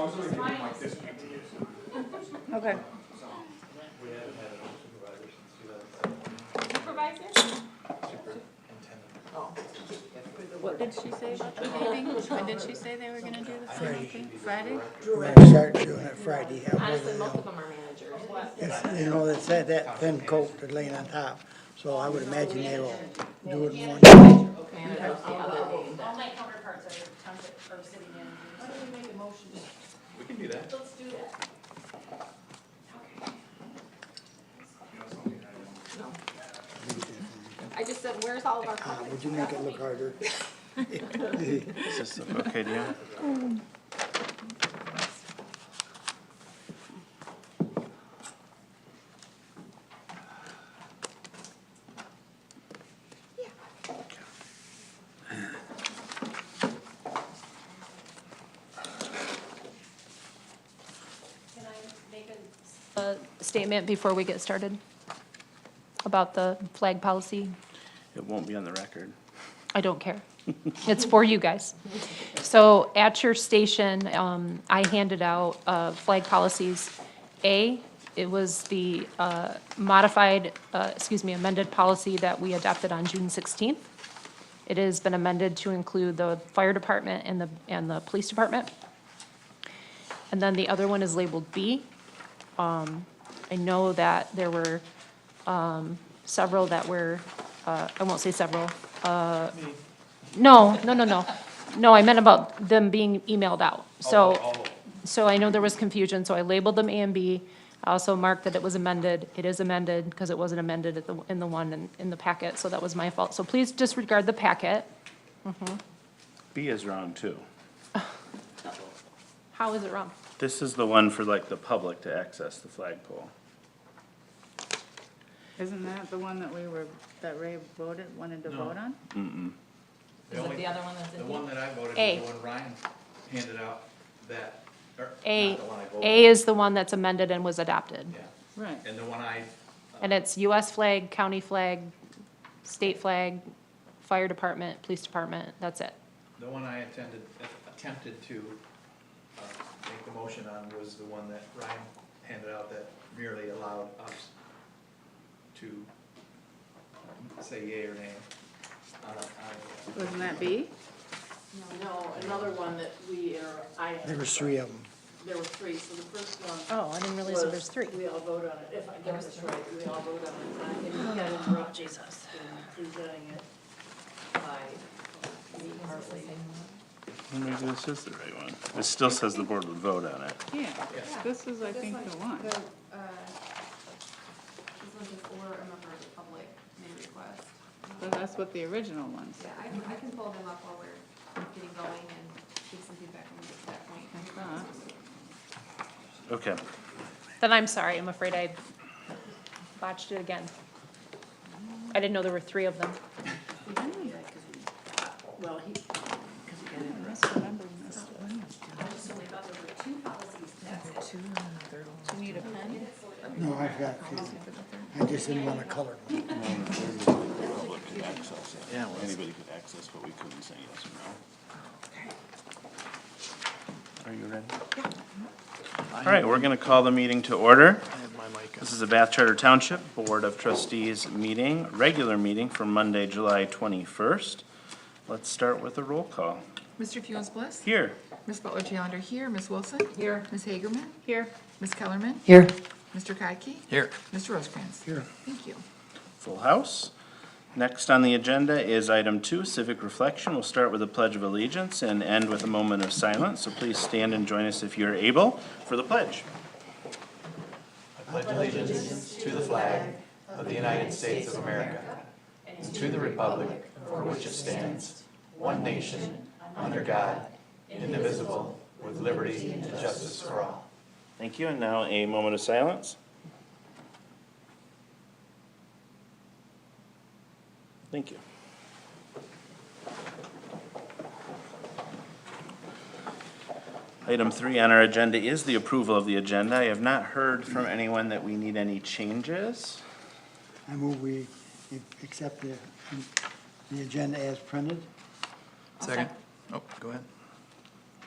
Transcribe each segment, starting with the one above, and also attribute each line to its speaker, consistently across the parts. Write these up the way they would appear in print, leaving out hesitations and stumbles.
Speaker 1: was only thinking like this week to use.
Speaker 2: Okay.
Speaker 3: We haven't had a supervisor since 2007.
Speaker 4: Supervisor?
Speaker 3: Superintendent.
Speaker 4: Oh.
Speaker 2: What did she say about the meeting? When did she say they were gonna do the final thing? Friday?
Speaker 5: We're gonna start doing it Friday.
Speaker 4: Honestly, most of them are managers.
Speaker 5: It's, you know, it's that thin coat that's laying on top, so I would imagine they will do it in one.
Speaker 4: Managers the other day.
Speaker 6: All my counterparts are township or city managers.
Speaker 4: Why don't we make a motion?
Speaker 3: We can do that.
Speaker 4: Let's do that. No. I just said, where's all of our comments?
Speaker 5: Would you make it look harder?
Speaker 7: Is this okay to you?
Speaker 6: Can I make a
Speaker 8: Statement before we get started about the flag policy?
Speaker 7: It won't be on the record.
Speaker 8: I don't care. It's for you guys. So at your station, I handed out flag policies. A, it was the amended policy that we adopted on June 16th. It has been amended to include the fire department and the police department. And then the other one is labeled B. I know that there were several that were, I won't say several. No, I meant about them being emailed out. So I know there was confusion, so I labeled them A and B. I also marked that it was amended. It is amended because it wasn't amended in the one in the packet, so that was my fault. So please disregard the packet.
Speaker 7: B is wrong too.
Speaker 8: How is it wrong?
Speaker 7: This is the one for like the public to access the flagpole.
Speaker 2: Isn't that the one that Ray wanted to vote on?
Speaker 7: Mm-mm.
Speaker 3: The only-
Speaker 4: the other one that's in
Speaker 3: The
Speaker 4: here?
Speaker 3: one that I voted
Speaker 8: A.
Speaker 3: was the one Ryan handed out that, or
Speaker 8: A,
Speaker 3: not the one I voted.
Speaker 8: A is the one that's amended and was adopted.
Speaker 3: Yeah,
Speaker 2: Right.
Speaker 3: and the one I.
Speaker 8: And it's US flag, county flag, state flag, fire department, police department, that's it.
Speaker 3: The one I attempted to make the motion on was the one that Ryan handed out that merely allowed us to say yea or nay.
Speaker 2: Wasn't that B?
Speaker 4: No, another one that I.
Speaker 5: There was three of them.
Speaker 4: There were three, so the first one.
Speaker 8: Oh, I didn't realize there was three.
Speaker 4: We all vote on it, if I get this right, we all vote on it, and I didn't get interrupted
Speaker 8: Jesus.
Speaker 4: in presenting it by me Hartley.
Speaker 7: Maybe this is the right one. It still says the board would vote on it.
Speaker 2: Yeah, this is, I think, the one.
Speaker 6: This one is or a member of the public may request.
Speaker 2: But that's what the original one said.
Speaker 6: Yeah, I can pull them up while we're getting going and give some feedback when we get to that point.
Speaker 2: I thought.
Speaker 7: Okay.
Speaker 8: Then I'm sorry, I'm afraid I botched it again. I didn't know there were three of them.
Speaker 4: Well, he,
Speaker 2: I must remember this one.
Speaker 6: I just only thought there were two policies.
Speaker 2: Do you need a pen?
Speaker 5: No, I've got two. I just didn't want to color one.
Speaker 7: Public could access it. Yeah, anybody could access, but we couldn't say yes or no. Are you ready? Yeah. All right, we're gonna call the meeting to order. This is the Bath Charter Township Board of Trustees meeting, regular meeting for Monday, July 21st. Let's start with a roll call.
Speaker 9: Mr. Funes Bliss?
Speaker 7: Here.
Speaker 9: Ms. Butler Challenger here. Ms. Wilson?
Speaker 4: Here.
Speaker 9: Ms. Hagerman?
Speaker 2: Here.
Speaker 9: Ms. Kellerman?
Speaker 4: Here.
Speaker 9: Mr. Kyke?
Speaker 3: Here.
Speaker 9: Mr. Rosecrans?
Speaker 5: Here.
Speaker 9: Thank you.
Speaker 7: Full house. Next on the agenda is item 2, civic reflection. We'll start with a pledge of allegiance and end with a moment of silence. So please stand and join us if you're able for the pledge.
Speaker 3: I pledge allegiance to the flag of the United States of America and to the republic for which it stands, one nation, under God, indivisible, with liberty and justice for all.
Speaker 7: Thank you. And now a moment of silence. Thank you. Item 3 on our agenda is the approval of the agenda. I have not heard from anyone that we need any changes.
Speaker 5: I move we accept the agenda as printed.
Speaker 3: Second. Oh, go ahead.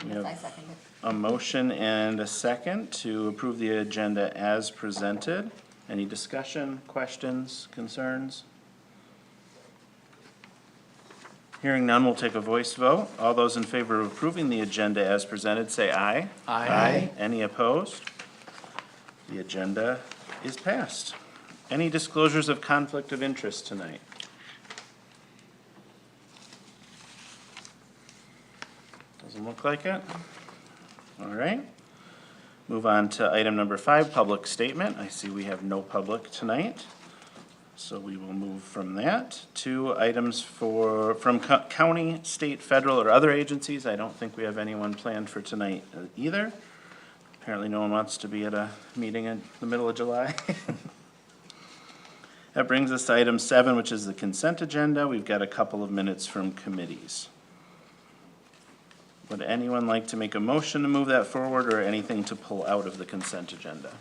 Speaker 7: We have
Speaker 4: I second it.
Speaker 7: a motion and a second to approve the agenda as presented. Any discussion, questions, concerns? Hearing none, we'll take a voice vote. All those in favor of approving the agenda as presented, say aye.
Speaker 3: Aye.
Speaker 7: Any opposed? The agenda is passed. Any disclosures of conflict of interest tonight? Doesn't look like it. All right. Move on to item number 5, public statement. I see we have no public tonight. So we will move from that to items from county, state, federal, or other agencies. I don't think we have anyone planned for tonight either. Apparently no one wants to be at a meeting in the middle of July. That brings us to item 7, which is the consent agenda. We've got a couple of minutes from committees. Would anyone like to make a motion to move that forward, or anything to pull out of the consent agenda?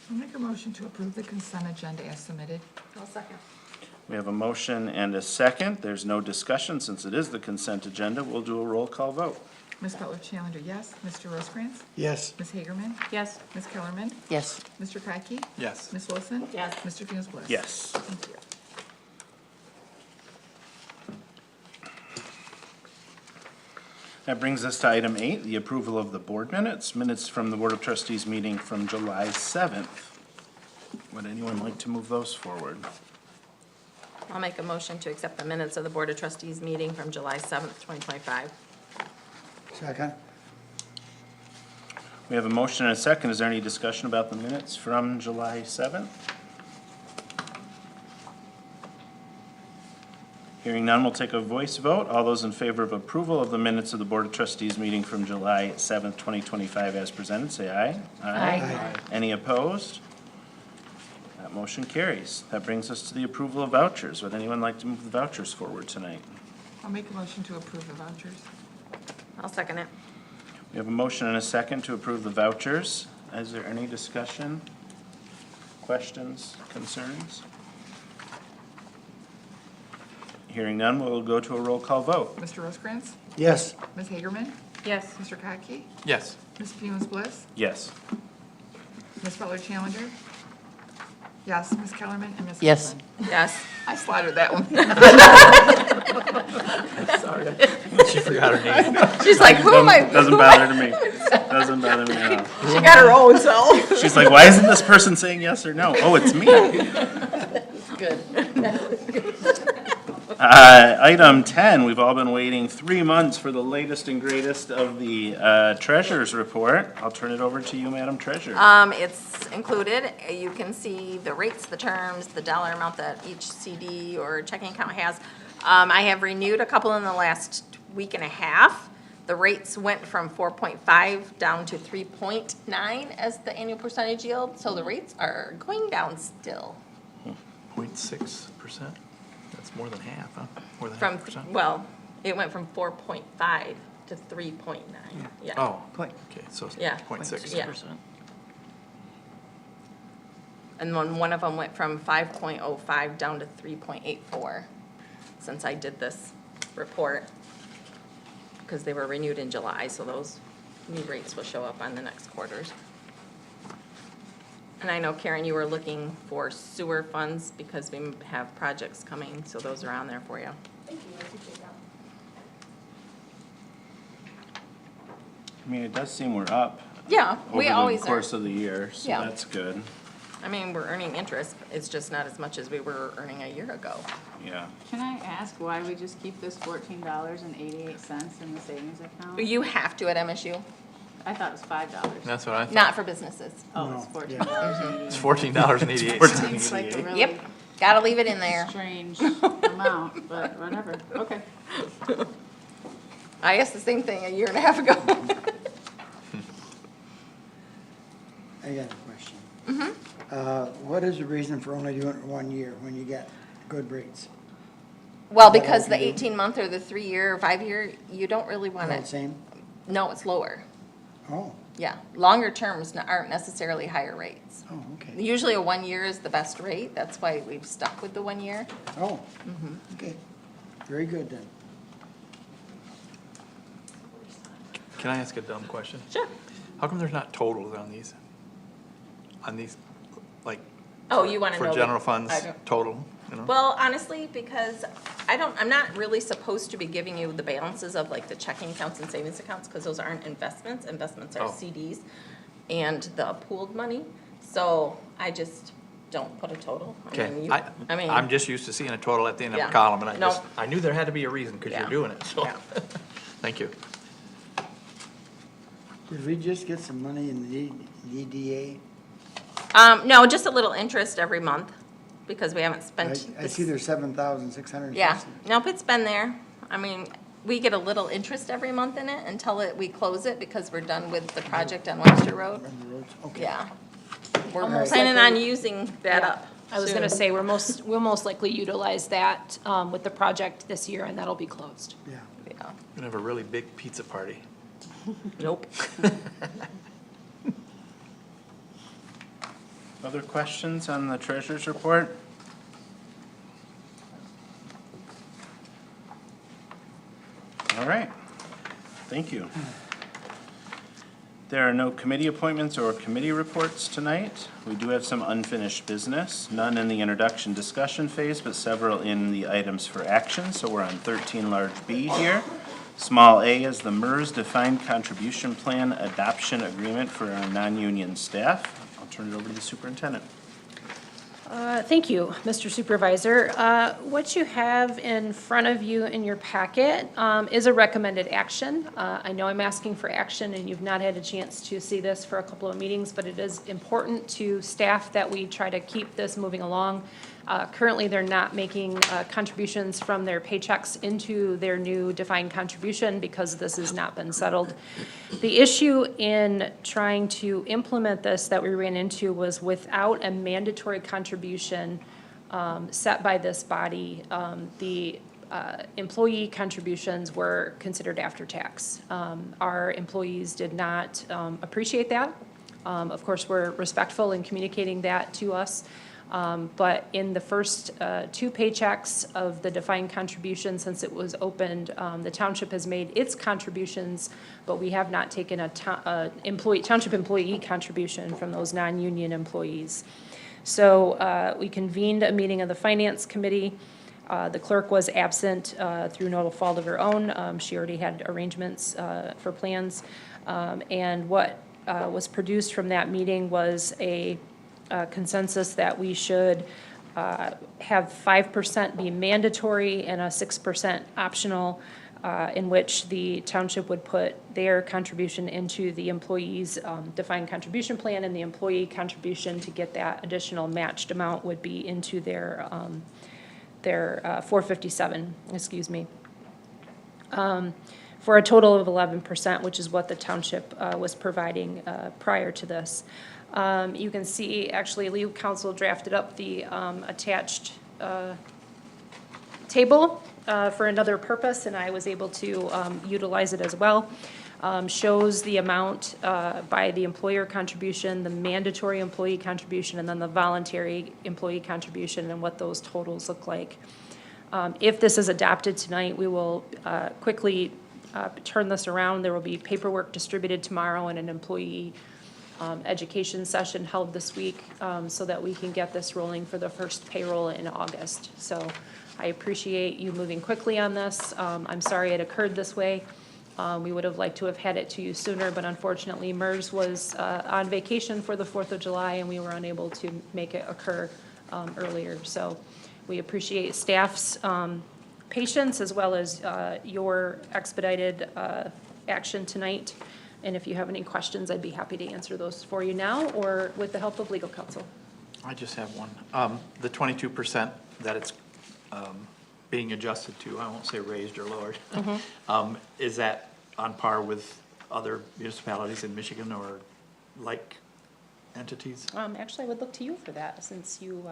Speaker 9: I'll make a motion to approve the consent agenda as submitted.
Speaker 4: I'll second.
Speaker 7: We have a motion and a second. There's no discussion since it is the consent agenda. We'll do a roll call vote.
Speaker 9: Ms. Butler Challenger, yes. Mr. Rosecrans?
Speaker 5: Yes.
Speaker 9: Ms. Hagerman?
Speaker 2: Yes.
Speaker 9: Ms. Kellerman?
Speaker 5: Yes.
Speaker 9: Mr. Kyke?
Speaker 3: Yes.
Speaker 9: Ms. Wilson?
Speaker 4: Yes.
Speaker 9: Mr. Funes Bliss?
Speaker 7: Yes.
Speaker 9: Thank you.
Speaker 7: That brings us to item 8, the approval of the board minutes. Minutes from the Board of Trustees meeting from July 7th. Would anyone like to move those forward?
Speaker 4: I'll make a motion to accept the minutes of the Board of Trustees meeting from July 7th, 2025.
Speaker 5: Second.
Speaker 7: We have a motion and a second. Is there any discussion about the minutes from July 7th? Hearing none, we'll take a voice vote. All those in favor of approval of the minutes of the Board of Trustees meeting from July 7th, 2025 as presented, say aye.
Speaker 4: Aye.
Speaker 7: Any opposed? That motion carries. That brings us to the approval of vouchers. Would anyone like to move the vouchers forward tonight?
Speaker 9: I'll make a motion to approve the vouchers.
Speaker 4: I'll second it.
Speaker 7: We have a motion and a second to approve the vouchers. Is there any discussion, questions, concerns? Hearing none, we'll go to a roll call vote.
Speaker 9: Mr. Rosecrans?
Speaker 5: Yes.
Speaker 9: Ms. Hagerman?
Speaker 2: Yes.
Speaker 9: Mr. Kyke?
Speaker 3: Yes.
Speaker 9: Ms. Funes Bliss?
Speaker 7: Yes.
Speaker 9: Ms. Butler Challenger? Yes. Ms. Kellerman and Ms.
Speaker 5: Yes.
Speaker 9: Wilson?
Speaker 4: Yes.
Speaker 9: I slaughtered that one.
Speaker 3: She forgot her name.
Speaker 4: She's like, who am I?
Speaker 7: Doesn't bother to me. Doesn't bother me at all.
Speaker 4: She got her own, so.
Speaker 7: She's like, why isn't this person saying yes or no? Oh, it's me.
Speaker 4: Good.
Speaker 7: Item 10, we've all been waiting 3 months for the latest and greatest of the treasurer's report. I'll turn it over to you, Madam Treasurer.
Speaker 4: It's included. You can see the rates, the terms, the dollar amount that each CD or checking account has. I have renewed a couple in the last week and a half. The rates went from 4.5 down to 3.9 as the annual percentage yield, so the rates are going down still.
Speaker 3: 0.6%? That's more than half, huh? More than
Speaker 4: From,
Speaker 3: half percent?
Speaker 4: well, it went from 4.5 to 3.9, yeah.
Speaker 3: Oh, okay, so it's
Speaker 4: Yeah.
Speaker 3: 0.6.
Speaker 4: Yeah. And then one of them went from 5.05 down to 3.84 since I did this report. Because they were renewed in July, so those new rates will show up on the next quarters. And I know, Karen, you were looking for sewer funds because we have projects coming, so those are on there for you.
Speaker 7: I mean, it does seem we're up
Speaker 4: Yeah, we
Speaker 7: over
Speaker 4: always
Speaker 7: the
Speaker 4: are.
Speaker 7: course of the year, so
Speaker 4: Yeah.
Speaker 7: that's good.
Speaker 4: I mean, we're earning interest, it's just not as much as we were earning a year ago.
Speaker 7: Yeah.
Speaker 2: Can I ask why we just keep this $14.88 in the savings account?
Speaker 4: You have to at MSU,
Speaker 2: I thought it was $5.
Speaker 3: That's what I thought.
Speaker 4: not for businesses.
Speaker 2: Oh, it's
Speaker 3: It's
Speaker 2: $14.88.
Speaker 3: $14.88.
Speaker 2: Seems like a really
Speaker 4: Yep, gotta leave it in there.
Speaker 2: strange amount, but whatever, okay.
Speaker 4: I asked the same thing a year and a half ago.
Speaker 5: I got a question. What is the reason for only doing it 1 year when you get good rates?
Speaker 4: Well,
Speaker 5: Is that
Speaker 4: because
Speaker 5: all
Speaker 4: the
Speaker 5: you do?
Speaker 4: 18-month or the 3-year or 5-year, you don't really want
Speaker 5: All the
Speaker 4: to,
Speaker 5: same?
Speaker 4: no, it's lower.
Speaker 5: Oh,
Speaker 4: Yeah, longer terms aren't necessarily higher rates.
Speaker 5: oh, okay.
Speaker 4: Usually a 1 year is the best rate, that's why we've stuck with the 1 year.
Speaker 5: Oh, okay. Very good then.
Speaker 3: Can I ask a dumb question?
Speaker 4: Sure.
Speaker 3: How come there's not totals on these? On these, like,
Speaker 4: Oh, you wanna know?
Speaker 3: for
Speaker 4: the-
Speaker 3: general funds,
Speaker 4: I don't-
Speaker 3: total, you know?
Speaker 4: Well, honestly, because I'm not really supposed to be giving you the balances of like the checking accounts and savings accounts, because those aren't investments. Investments are
Speaker 3: Oh.
Speaker 4: CDs and the pooled money. So I just don't put a total. I mean,
Speaker 3: Okay,
Speaker 4: I mean.
Speaker 3: I'm just used to seeing a total at the end of
Speaker 4: Yeah.
Speaker 3: a column, and
Speaker 4: No.
Speaker 3: I knew there had to be a reason, because
Speaker 4: Yeah.
Speaker 3: you're doing it, so.
Speaker 4: Yeah.
Speaker 3: Thank you.
Speaker 5: Did we just get some money in the DDA?
Speaker 4: No, just a little interest every month, because we haven't
Speaker 5: I
Speaker 4: spent.
Speaker 5: I
Speaker 4: this-
Speaker 5: see there's 7,660.
Speaker 4: Yeah, nope, it's been there. I mean, we get a little interest every month in it until we close it, because we're done with the project on Webster Road.
Speaker 5: On the roads, okay.
Speaker 4: Yeah. We're
Speaker 8: Almost
Speaker 4: planning
Speaker 8: likely-
Speaker 4: on using that
Speaker 8: Yeah.
Speaker 4: up.
Speaker 8: I was gonna
Speaker 4: soon.
Speaker 8: say, we'll most likely utilize that, with the project this year, and that'll be closed.
Speaker 5: Yeah.
Speaker 4: Yeah.
Speaker 3: We're gonna have a really big pizza party.
Speaker 4: Nope.
Speaker 7: Other questions on the treasurer's report? All right, thank you. There are no committee appointments or committee reports tonight. We do have some unfinished business, none in the introduction discussion phase, but several in the items for action. So we're on 13 large B here. Small a is the MERS Defined Contribution Plan Adoption Agreement for our non-union staff. I'll turn it over to the superintendent.
Speaker 8: Thank you, Mr. Supervisor. What you have in front of you in your packet is a recommended action. I know I'm asking for action, and you've not had a chance to see this for a couple of meetings, but it is important to staff that we try to keep this moving along. Currently, they're not making contributions from their paychecks into their new defined contribution because this has not been settled. The issue in trying to implement this that we ran into was without a mandatory contribution set by this body, the employee contributions were considered after tax. Our employees did not appreciate that. Of course, we're respectful in communicating that to us. But in the first two paychecks of the defined contribution, since it was opened, the township has made its contributions, but we have not taken a township employee contribution from those non-union employees. So we convened a meeting of the finance committee. The clerk was absent through no fault of her own. She already had arrangements for plans. And what was produced from that meeting was a consensus that we should have 5% be mandatory and a 6% optional, in which the township would put their contribution into the employee's defined contribution plan, and the employee contribution to get that additional matched amount would be into their 457, excuse me. For a total of 11%, which is what the township was providing prior to this. You can see, actually, legal counsel drafted up the attached table for another purpose, and I was able to utilize it as well. Shows the amount by the employer contribution, the mandatory employee contribution, and then the voluntary employee contribution, and what those totals look like. If this is adopted tonight, we will quickly turn this around. There will be paperwork distributed tomorrow and an employee education session held this week, so that we can get this rolling for the first payroll in August. So I appreciate you moving quickly on this. I'm sorry it occurred this way. We would have liked to have had it to you sooner, but unfortunately MERS was on vacation for the 4th of July, and we were unable to make it occur earlier. So we appreciate staff's patience, as well as your expedited action tonight. And if you have any questions, I'd be happy to answer those for you now, or with the help of legal counsel.
Speaker 3: I just have one. The 22% that it's being adjusted to, I won't say raised or lowered. Is that on par with other municipalities in Michigan or like entities?
Speaker 8: Actually, I would look to you for that, since you,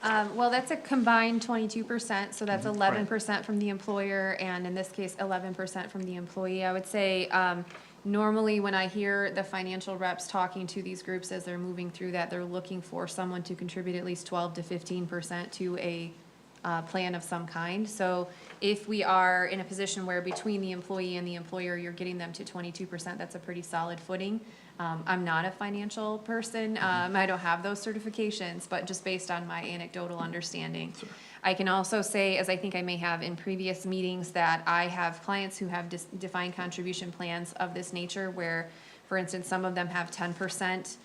Speaker 6: Well, that's a combined 22%, so that's
Speaker 3: Right.
Speaker 6: 11% from the employer, and in this case, 11% from the employee. I would say, normally when I hear the financial reps talking to these groups as they're moving through that, they're looking for someone to contribute at least 12 to 15% to a plan of some kind. So if we are in a position where between the employee and the employer, you're getting them to 22%, that's a pretty solid footing. I'm not a financial person. I don't have those certifications, but just based on my anecdotal understanding. I can also say, as I think I may have in previous meetings, that I have clients who have defined contribution plans of this nature where, for instance, some of them have 10%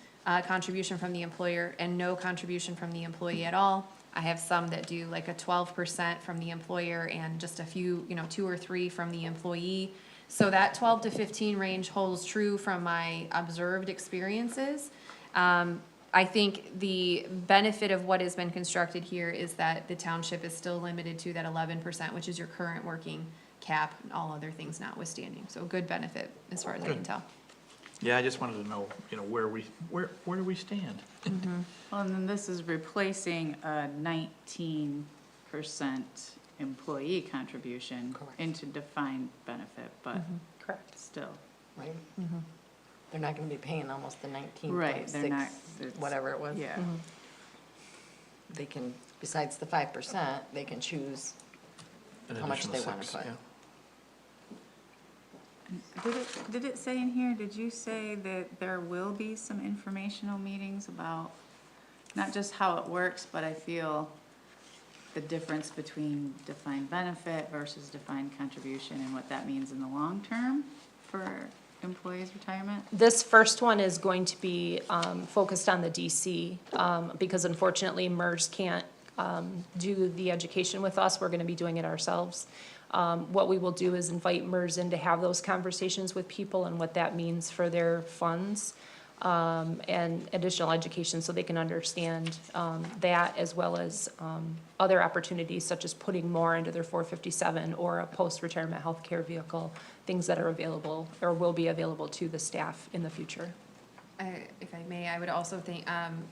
Speaker 6: contribution from the employer and no contribution from the employee at all. I have some that do like a 12% from the employer and just a few, 2 or 3 from the employee. So that 12 to 15 range holds true from my observed experiences. I think the benefit of what has been constructed here is that the township is still limited to that 11%, which is your current working cap, and all other things notwithstanding. So a good benefit as far as I can tell.
Speaker 1: Yeah, I just wanted to know, where do we stand?
Speaker 2: Well, and then this is replacing a 19% employee contribution into defined benefit, but
Speaker 8: Correct.
Speaker 2: still.
Speaker 4: Right? They're not gonna be paying almost the 19.6,
Speaker 2: Right, they're not,
Speaker 4: whatever it was.
Speaker 2: yeah.
Speaker 4: They can, besides the 5%, they can choose
Speaker 1: An
Speaker 4: how much
Speaker 1: additional
Speaker 4: they wanna
Speaker 1: 6,
Speaker 4: put.
Speaker 1: yeah.
Speaker 2: Did it say in here, did you say that there will be some informational meetings about not just how it works, but I feel the difference between defined benefit versus defined contribution and what that means in the long term for employees' retirement?
Speaker 8: This first one is going to be focused on the DC, because unfortunately MERS can't do the education with us. We're going to be doing it ourselves. What we will do is invite MERS in to have those conversations with people and what that means for their funds, and additional education so they can understand that, as well as other opportunities such as putting more into their 457 or a post-retirement health care vehicle, things that are available or will be available to the staff in the future.
Speaker 6: If I may, I would also think,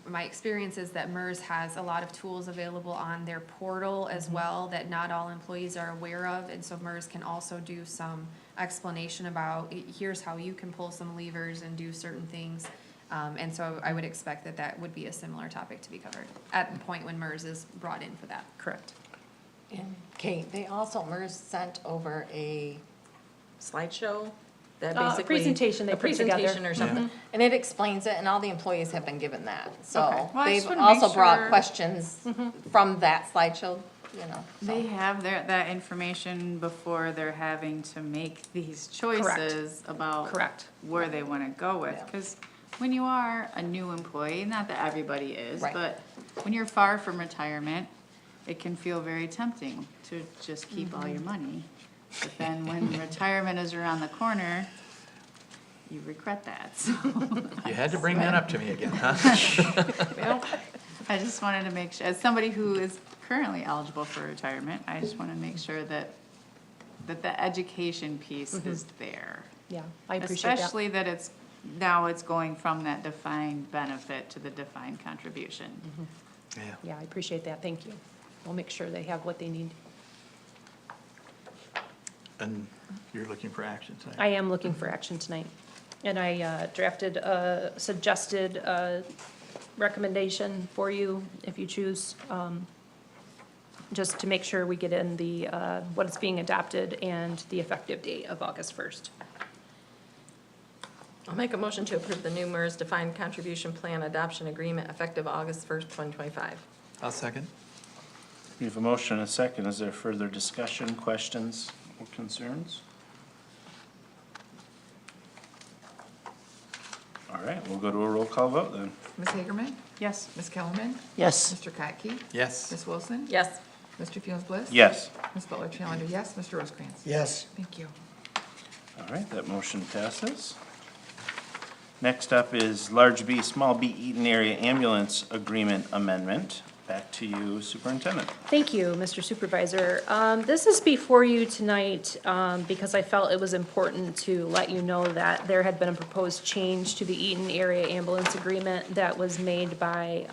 Speaker 6: my experience is that MERS has a lot of tools available on their portal as well that not all employees are aware of. And so MERS can also do some explanation about, here's how you can pull some levers and do certain things. And so I would expect that that would be a similar topic to be covered at the point when MERS is brought in for that.
Speaker 8: Correct.
Speaker 4: And Kate, they also, MERS sent over a slideshow that basically.
Speaker 8: Presentation they
Speaker 4: a
Speaker 8: put together.
Speaker 4: presentation or something, and it explains it, and all the employees have been given that.
Speaker 2: Okay.
Speaker 4: So
Speaker 2: Well, I
Speaker 4: they've
Speaker 2: just wanna make
Speaker 4: also brought
Speaker 2: sure-
Speaker 4: questions from that slideshow, so.
Speaker 2: They have that information before they're having to make these choices about
Speaker 8: Correct.
Speaker 2: where they want to go with.
Speaker 4: Yeah.
Speaker 2: Because when you are a new employee, not that everybody is,
Speaker 4: Right.
Speaker 2: but when you're far from retirement, it can feel very tempting to just keep all your money. But then when retirement is around the corner, you regret that, so.
Speaker 1: You had to bring that up to me again, huh?
Speaker 2: I just wanted to make sure, as somebody who is currently eligible for retirement, I just want to make sure that the education piece is there.
Speaker 8: Yeah, I appreciate that.
Speaker 2: Especially that now it's going from that defined benefit to the defined contribution.
Speaker 1: Yeah.
Speaker 8: Yeah, I appreciate that. Thank you. We'll make sure they have what they need.
Speaker 1: And you're looking for action tonight?
Speaker 8: I am looking for action tonight. And I drafted a suggested recommendation for you, if you choose, just to make sure we get in the, what is being adopted and the effective date of August 1st.
Speaker 4: I'll make a motion to approve the new MERS defined contribution plan adoption agreement effective August 1st, 2025.
Speaker 1: I'll second.
Speaker 7: We have a motion and a second. Is there further discussion, questions, or concerns? All right, we'll go to a roll call vote then.
Speaker 9: Ms. Hagerman?
Speaker 2: Yes.
Speaker 9: Ms. Kellerman?
Speaker 5: Yes.
Speaker 9: Mr. Kotke?
Speaker 1: Yes.
Speaker 9: Ms. Wilson?
Speaker 4: Yes.
Speaker 9: Mr. Fields Bliss?
Speaker 7: Yes.
Speaker 9: Ms. Butler Challenger, yes. Mr. Rosecrans?
Speaker 5: Yes.
Speaker 9: Thank you.
Speaker 7: All right, that motion passes. Next up is large B, small B Eaton area ambulance agreement amendment. Back to you, Superintendent.
Speaker 8: Thank you, Mr. Supervisor. This is before you tonight because I felt it was important to let you know that there had been a proposed change to the Eaton area ambulance agreement that was made by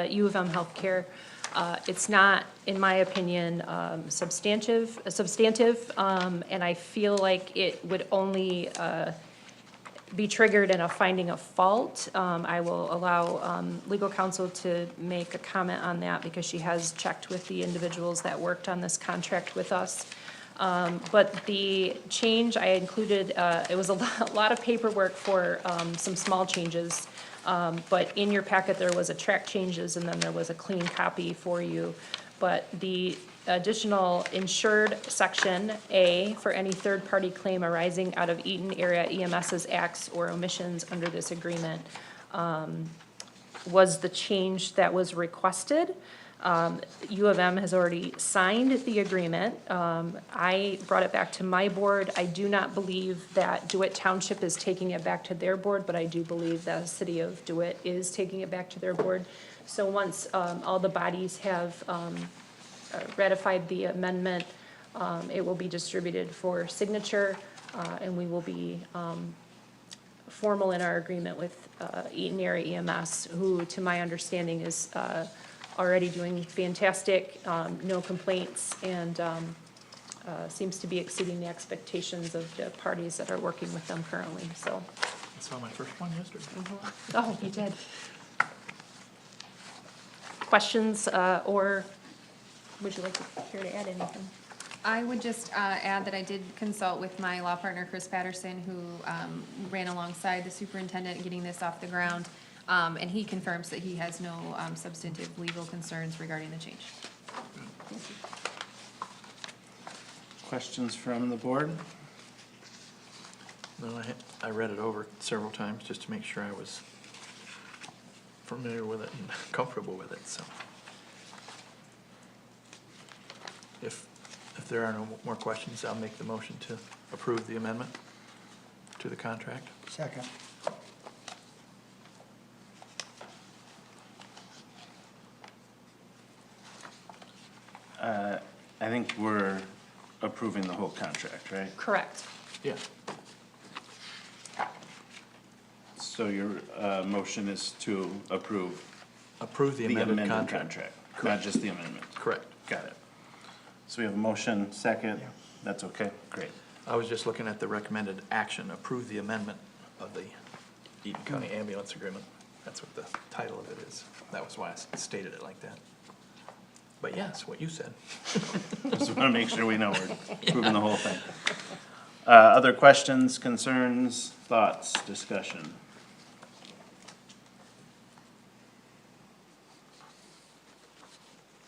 Speaker 8: U of M Healthcare. It's not, in my opinion, substantive, and I feel like it would only be triggered in a finding of fault. I will allow legal counsel to make a comment on that because she has checked with the individuals that worked on this contract with us. But the change I included, it was a lot of paperwork for some small changes. But in your packet, there was a track changes and then there was a clean copy for you. But the additional insured section A for any third-party claim arising out of Eaton area EMS's acts or omissions under this agreement was the change that was requested. U of M has already signed the agreement. I brought it back to my board. I do not believe that DeWitt Township is taking it back to their board, but I do believe that the city of DeWitt is taking it back to their board. So once all the bodies have ratified the amendment, it will be distributed for signature, and we will be formal in our agreement with Eaton Area EMS, who, to my understanding, is already doing fantastic, no complaints, and seems to be exceeding the expectations of the parties that are working with them currently, so.
Speaker 1: I saw my first one yesterday.
Speaker 8: Oh, you did. Questions, or would you like to hear to add anything?
Speaker 6: I would just add that I did consult with my law partner, Chris Patterson, who ran alongside the superintendent getting this off the ground. And he confirms that he has no substantive legal concerns regarding the change.
Speaker 7: Questions from the board?
Speaker 1: No, I read it over several times just to make sure I was familiar with it and comfortable with it, so. If there are no more questions, I'll make the motion to approve the amendment to the contract.
Speaker 5: Second.
Speaker 7: I think we're approving the whole contract, right?
Speaker 8: Correct.
Speaker 1: Yeah.
Speaker 7: So your motion is to approve
Speaker 1: Approve the
Speaker 7: the
Speaker 1: amended
Speaker 7: amended
Speaker 1: contract.
Speaker 7: contract, not just the amendment.
Speaker 1: Correct.
Speaker 7: Got it. So we have a motion, second, that's okay, great.
Speaker 1: I was just looking at the recommended action, approve the amendment of the Eaton County Ambulance Agreement. That's what the title of it is. That was why I stated it like that. But yes, what you said.
Speaker 7: Just wanna make sure we know we're approving the whole thing. Other questions, concerns, thoughts, discussion?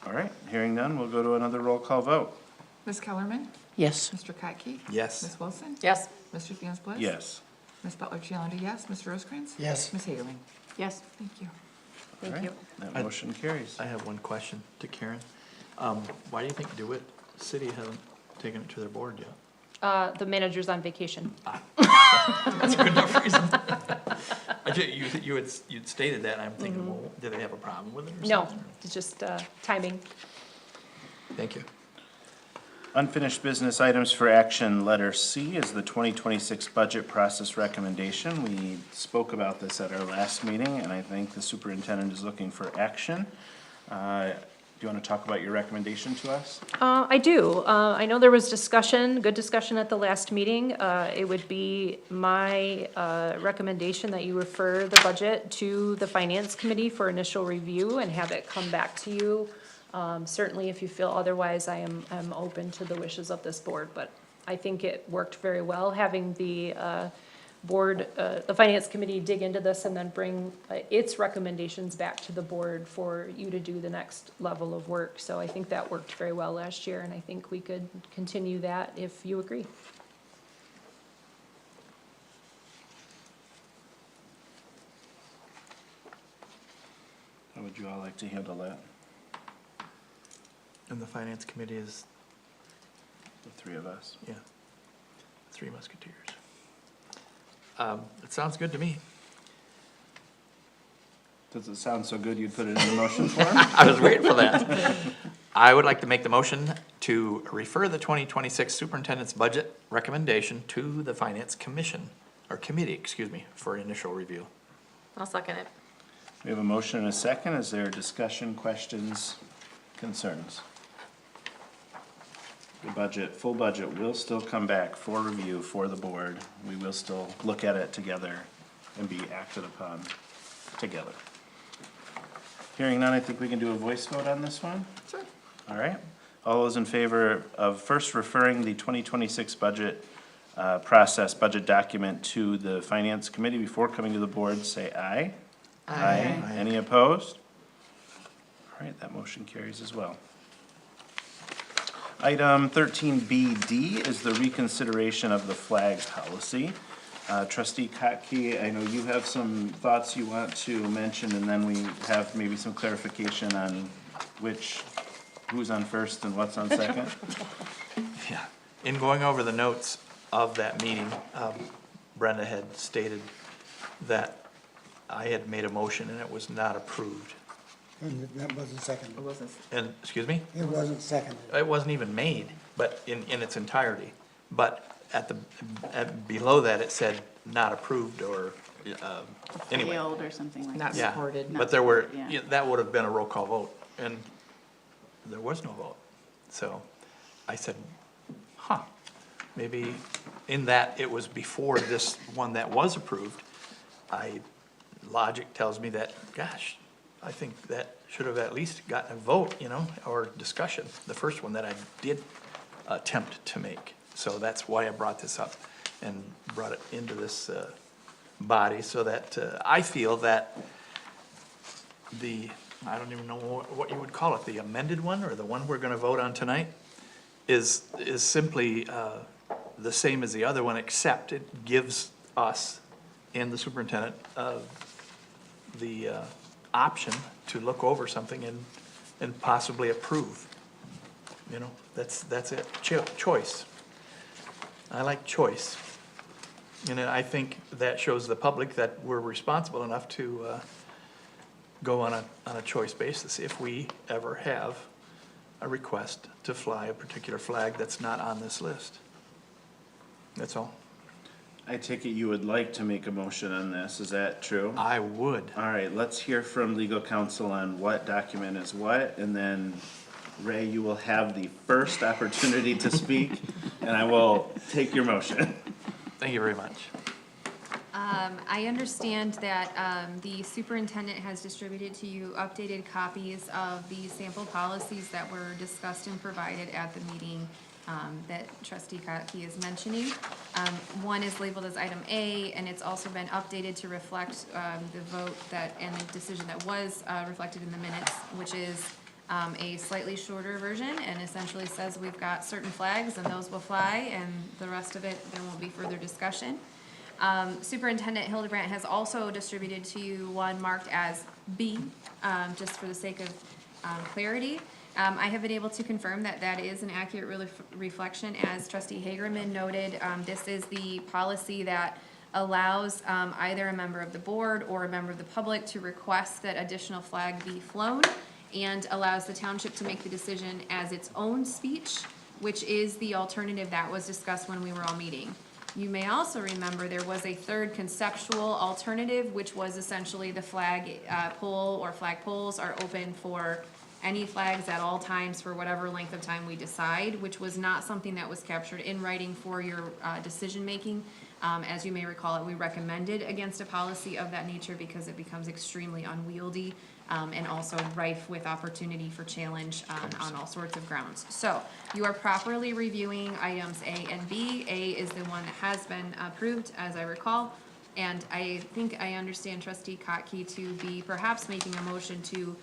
Speaker 7: All right, hearing none, we'll go to another roll call vote.
Speaker 9: Ms. Kellerman?
Speaker 5: Yes.
Speaker 9: Mr. Catke?
Speaker 1: Yes.
Speaker 9: Ms. Wilson?
Speaker 4: Yes.
Speaker 9: Mr. Spanos?
Speaker 7: Yes.
Speaker 9: Ms. Butler Challenger, yes. Mr. Rosecrans?
Speaker 5: Yes.
Speaker 9: Ms. Haley?
Speaker 2: Yes,
Speaker 9: Thank you.
Speaker 7: All right, that motion carries.
Speaker 1: I have one question to Karen. Why do you think DeWitt City hasn't taken it to their board yet?
Speaker 8: The manager's on vacation.
Speaker 1: That's a good enough reason. You'd stated that, and I'm thinking, well, do they have a problem with it or
Speaker 8: No,
Speaker 1: something?
Speaker 8: it's just timing.
Speaker 1: Thank you.
Speaker 7: Unfinished business items for action, letter C is the 2026 budget process recommendation. We spoke about this at our last meeting, and I think the superintendent is looking for action. Do you want to talk about your recommendation to us?
Speaker 8: I do. I know there was discussion, good discussion at the last meeting. It would be my recommendation that you refer the budget to the finance committee for initial review and have it come back to you. Certainly, if you feel otherwise, I'm open to the wishes of this board, but I think it worked very well, having the board, the finance committee dig into this and then bring its recommendations back to the board for you to do the next level of work. So I think that worked very well last year, and I think we could continue that if you agree.
Speaker 7: How would you all like to handle that,
Speaker 1: And the finance committee is,
Speaker 7: the three of us?
Speaker 1: yeah, Three Musketeers. It sounds good to me.
Speaker 7: Does it sound so good you'd put it in the motion form?
Speaker 1: I was waiting for that. I would like to make the motion to refer the 2026 superintendent's budget recommendation to the finance commission, or committee, excuse me, for initial review.
Speaker 4: I'll second it.
Speaker 7: We have a motion and a second. Is there discussion, questions, concerns? The budget, full budget will still come back for review for the board. We will still look at it together and be acted upon together. Hearing none, I think we can do a voice vote on this one.
Speaker 1: Sure.
Speaker 7: All right. All those in favor of first referring the 2026 budget process, budget document to the Finance Committee before coming to the board, say aye. Aye. Any opposed? All right, that motion carries as well. Item 13BD is the reconsideration of the flag policy. Trustee Kotke, I know you have some thoughts you want to mention, and then we have maybe some clarification on who's on first and what's on second.
Speaker 1: Yeah. In going over the notes of that meeting, Brenda had stated that I had made a motion and it was not approved.
Speaker 5: And that wasn't seconded.
Speaker 1: And, excuse me?
Speaker 5: It wasn't seconded.
Speaker 1: It wasn't even made, but in its entirety. But below that, it said not approved or, anyway.
Speaker 2: Failed or something like
Speaker 9: Not
Speaker 2: that.
Speaker 1: Yeah,
Speaker 9: supported.
Speaker 1: but there were,
Speaker 2: Yeah.
Speaker 1: that would have been a roll call vote, and there was no vote. So I said, maybe in that it was before this one that was approved. Logic tells me that, gosh, I think that should have at least gotten a vote, or discussion, the first one that I did attempt to make. So that's why I brought this up and brought it into this body, so that I feel that I don't even know what you would call it, the amended one, or the one we're gonna vote on tonight, is simply the same as the other one, except it gives us and the superintendent the option to look over something and possibly approve. That's it, choice. I like choice. And I think that shows the public that we're responsible enough to go on a choice basis if we ever have a request to fly a particular flag that's not on this list. That's all.
Speaker 7: I take it you would like to make a motion on this, is that true?
Speaker 1: I would.
Speaker 7: All right, let's hear from legal counsel on what document is what, and then Ray, you will have the first opportunity to speak, and I will take your motion.
Speaker 1: Thank you very much.
Speaker 6: I understand that the superintendent has distributed to you updated copies of the sample policies that were discussed and provided at the meeting that trustee Kotke is mentioning. One is labeled as item A, and it's also been updated to reflect the vote and the decision that was reflected in the minutes, which is a slightly shorter version, and essentially says we've got certain flags and those will fly, and the rest of it, there won't be further discussion. Superintendent Hildebrandt has also distributed to you one marked as B, just for the sake of clarity. I have been able to confirm that that is an accurate reflection. As trustee Hagerman noted, this is the policy that allows either a member of the board or a member of the public to request that additional flag be flown, and allows the township to make the decision as its own speech, which is the alternative that was discussed when we were all meeting. You may also remember there was a third conceptual alternative, which was essentially the flag pole or flag poles are open for any flags at all times for whatever length of time we decide, which was not something that was captured in writing for your decision-making. As you may recall, we recommended against a policy of that nature because it becomes extremely unwieldy and also rife with opportunity for challenge on all sorts of grounds. So you are properly reviewing items A and B. A is the one that has been approved, as I recall. And I think I understand trustee Kotke to be perhaps making a motion to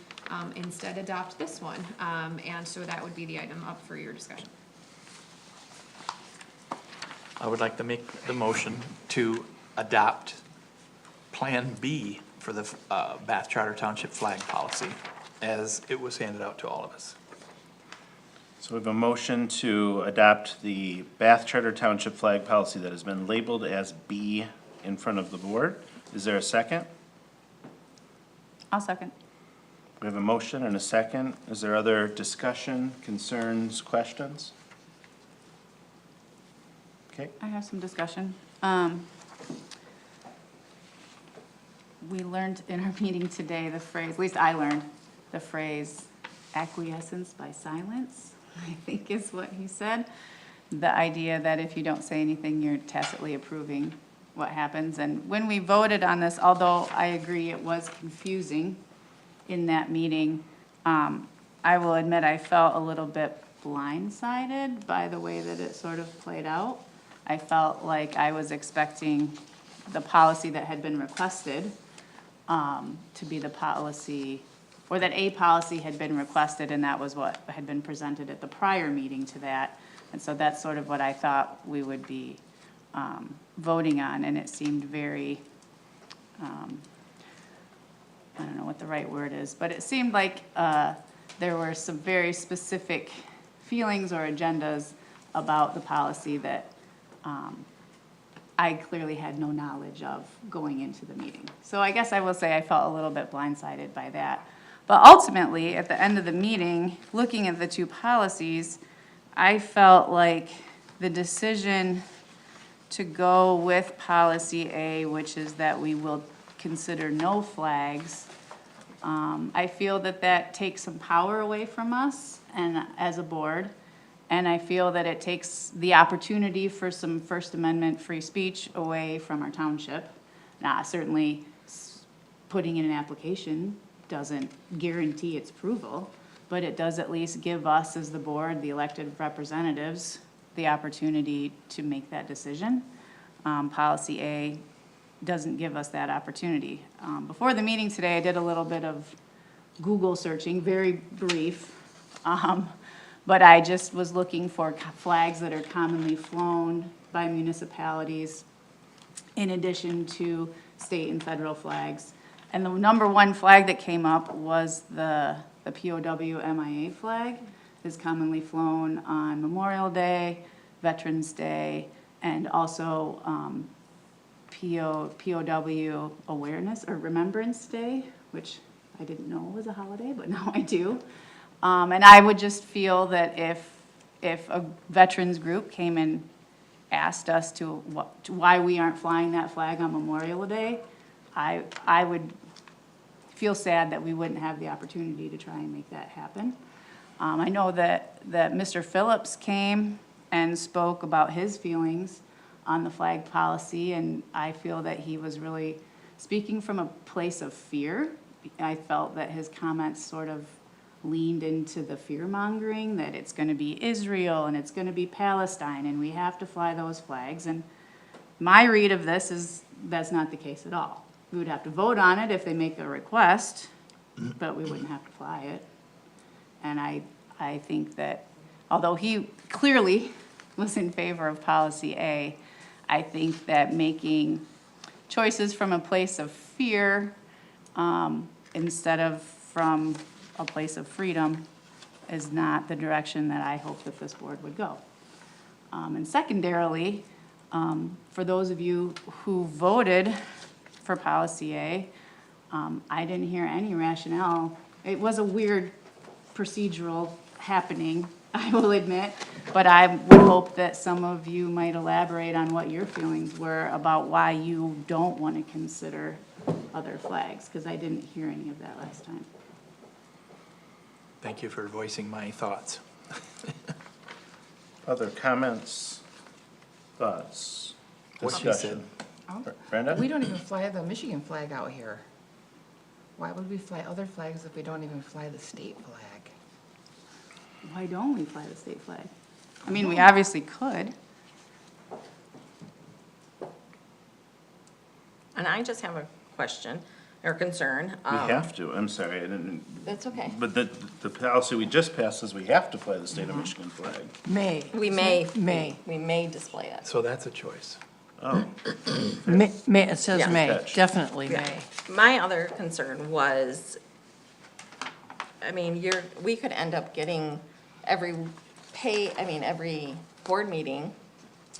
Speaker 6: instead adopt this one. And so that would be the item up for your discussion.
Speaker 1: I would like to make the motion to adopt Plan B for the Bath Charter Township flag policy as it was handed out to all of us.
Speaker 7: So we have a motion to adopt the Bath Charter Township flag policy that has been labeled as B in front of the board. Is there a second?
Speaker 2: I'll second.
Speaker 7: We have a motion and a second. Is there other discussion, concerns, questions? Okay.
Speaker 2: I have some discussion. We learned in our meeting today the phrase, at least I learned the phrase acquiescence by silence. I think is what he said. The idea that if you don't say anything, you're tacitly approving what happens. And when we voted on this, although I agree it was confusing in that meeting, I will admit I felt a little bit blindsided by the way that it sort of played out. I felt like I was expecting the policy that had been requested to be the policy, or that a policy had been requested, and that was what had been presented at the prior meeting to that. And so that's sort of what I thought we would be voting on, and it seemed very, I don't know what the right word is, but it seemed like there were some very specific feelings or agendas about the policy that I clearly had no knowledge of going into the meeting. So I guess I will say I felt a little bit blindsided by that. But ultimately, at the end of the meeting, looking at the two policies, I felt like the decision to go with policy A, which is that we will consider no flags, I feel that that takes some power away from us and as a board. And I feel that it takes the opportunity for some First Amendment free speech away from our township. Now, certainly, putting in an application doesn't guarantee its approval, but it does at least give us as the board, the elected representatives, the opportunity to make that decision. Policy A doesn't give us that opportunity. Before the meeting today, I did a little bit of Google searching, very brief. But I just was looking for flags that are commonly flown by municipalities in addition to state and federal flags. And the number one flag that came up was the POW MIA flag is commonly flown on Memorial Day, Veterans Day, and also POW Awareness or Remembrance Day, which I didn't know was a holiday, but now I do. And I would just feel that if a veterans group came and asked us to why we aren't flying that flag on Memorial Day, I would feel sad that we wouldn't have the opportunity to try and make that happen. I know that Mr. Phillips came and spoke about his feelings on the flag policy, and I feel that he was really speaking from a place of fear. I felt that his comments sort of leaned into the fear-mongering, that it's going to be Israel and it's going to be Palestine and we have to fly those flags. And my read of this is that's not the case at all. We would have to vote on it if they make a request, but we wouldn't have to fly it. And I think that, although he clearly was in favor of policy A, I think that making choices from a place of fear instead of from a place of freedom is not the direction that I hope that this board would go. And secondarily, for those of you who voted for policy A, I didn't hear any rationale. It was a weird procedural happening, I will admit, but I would hope that some of you might elaborate on what your feelings were about why you don't want to consider other flags, because I didn't hear any of that last time.
Speaker 1: Thank you for voicing my thoughts.
Speaker 7: Other comments, thoughts,
Speaker 1: What she
Speaker 7: discussion? Brenda?
Speaker 9: We don't even fly the Michigan flag out here. Why would we fly other flags if we don't even fly the state flag?
Speaker 2: Why don't we fly the state flag? I mean, we obviously could.
Speaker 4: And I just have a question or concern.
Speaker 7: We have to, I'm sorry, I didn't,
Speaker 4: That's okay.
Speaker 7: but the policy we just passed says we have to fly the state of Michigan flag.
Speaker 10: May.
Speaker 4: We may.
Speaker 10: May.
Speaker 4: We may display it.
Speaker 1: So that's a choice.
Speaker 7: Oh,
Speaker 10: May, it says
Speaker 4: Yeah.
Speaker 10: May,
Speaker 7: Catch.
Speaker 10: definitely May.
Speaker 4: My other concern was, I mean, we could end up getting every board meeting,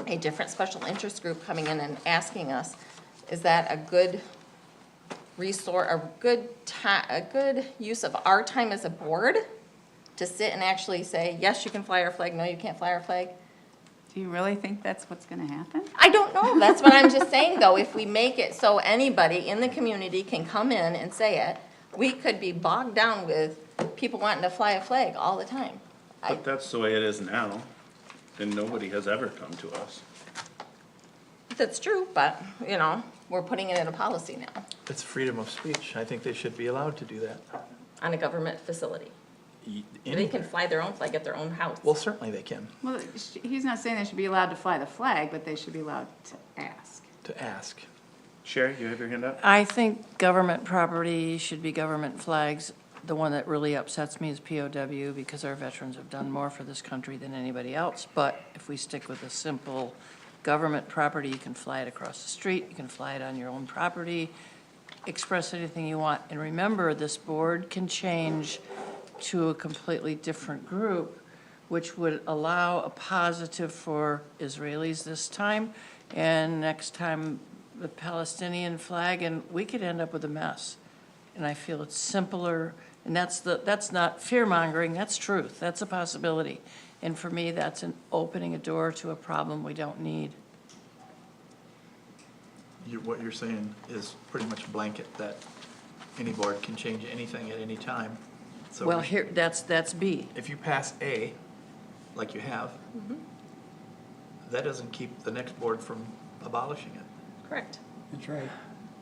Speaker 4: a different special interest group coming in and asking us, is that a good resource, a good use of our time as a board to sit and actually say, yes, you can fly our flag, no, you can't fly our flag?
Speaker 2: Do you really think that's what's gonna happen?
Speaker 4: I don't know, that's what I'm just saying, though, if we make it so anybody in the community can come in and say it, we could be bogged down with people wanting to fly a flag all the time.
Speaker 7: But that's the way it is now, and nobody has ever come to us.
Speaker 4: That's true, but, you know, we're putting it in a policy now
Speaker 1: It's freedom of speech. I think they should be allowed to do that.
Speaker 4: on a government facility. They
Speaker 1: Anywhere.
Speaker 4: can fly their own flag at their own house.
Speaker 1: Well, certainly they can,
Speaker 2: Well, he's not saying they should be allowed to fly the flag, but they should be allowed to ask.
Speaker 1: to ask.
Speaker 7: Sherry, you have your hand up?
Speaker 10: I think government property should be government flags. The one that really upsets me is POW, because our veterans have done more for this country than anybody else. But if we stick with a simple government property, you can fly it across the street, you can fly it on your own property, express anything you want. And remember, this board can change to a completely different group, which would allow a positive for Israelis this time, and next time the Palestinian flag, and we could end up with a mess. And I feel it's simpler, and that's not fear-mongering, that's truth, that's a possibility. And for me, that's an opening a door to a problem we don't need.
Speaker 1: What you're saying is pretty much blanket, that any board can change anything at any time. So
Speaker 10: Well, here, that's B.
Speaker 1: if you pass A, like you have, that doesn't keep the next board from abolishing it.
Speaker 4: Correct.
Speaker 5: That's right.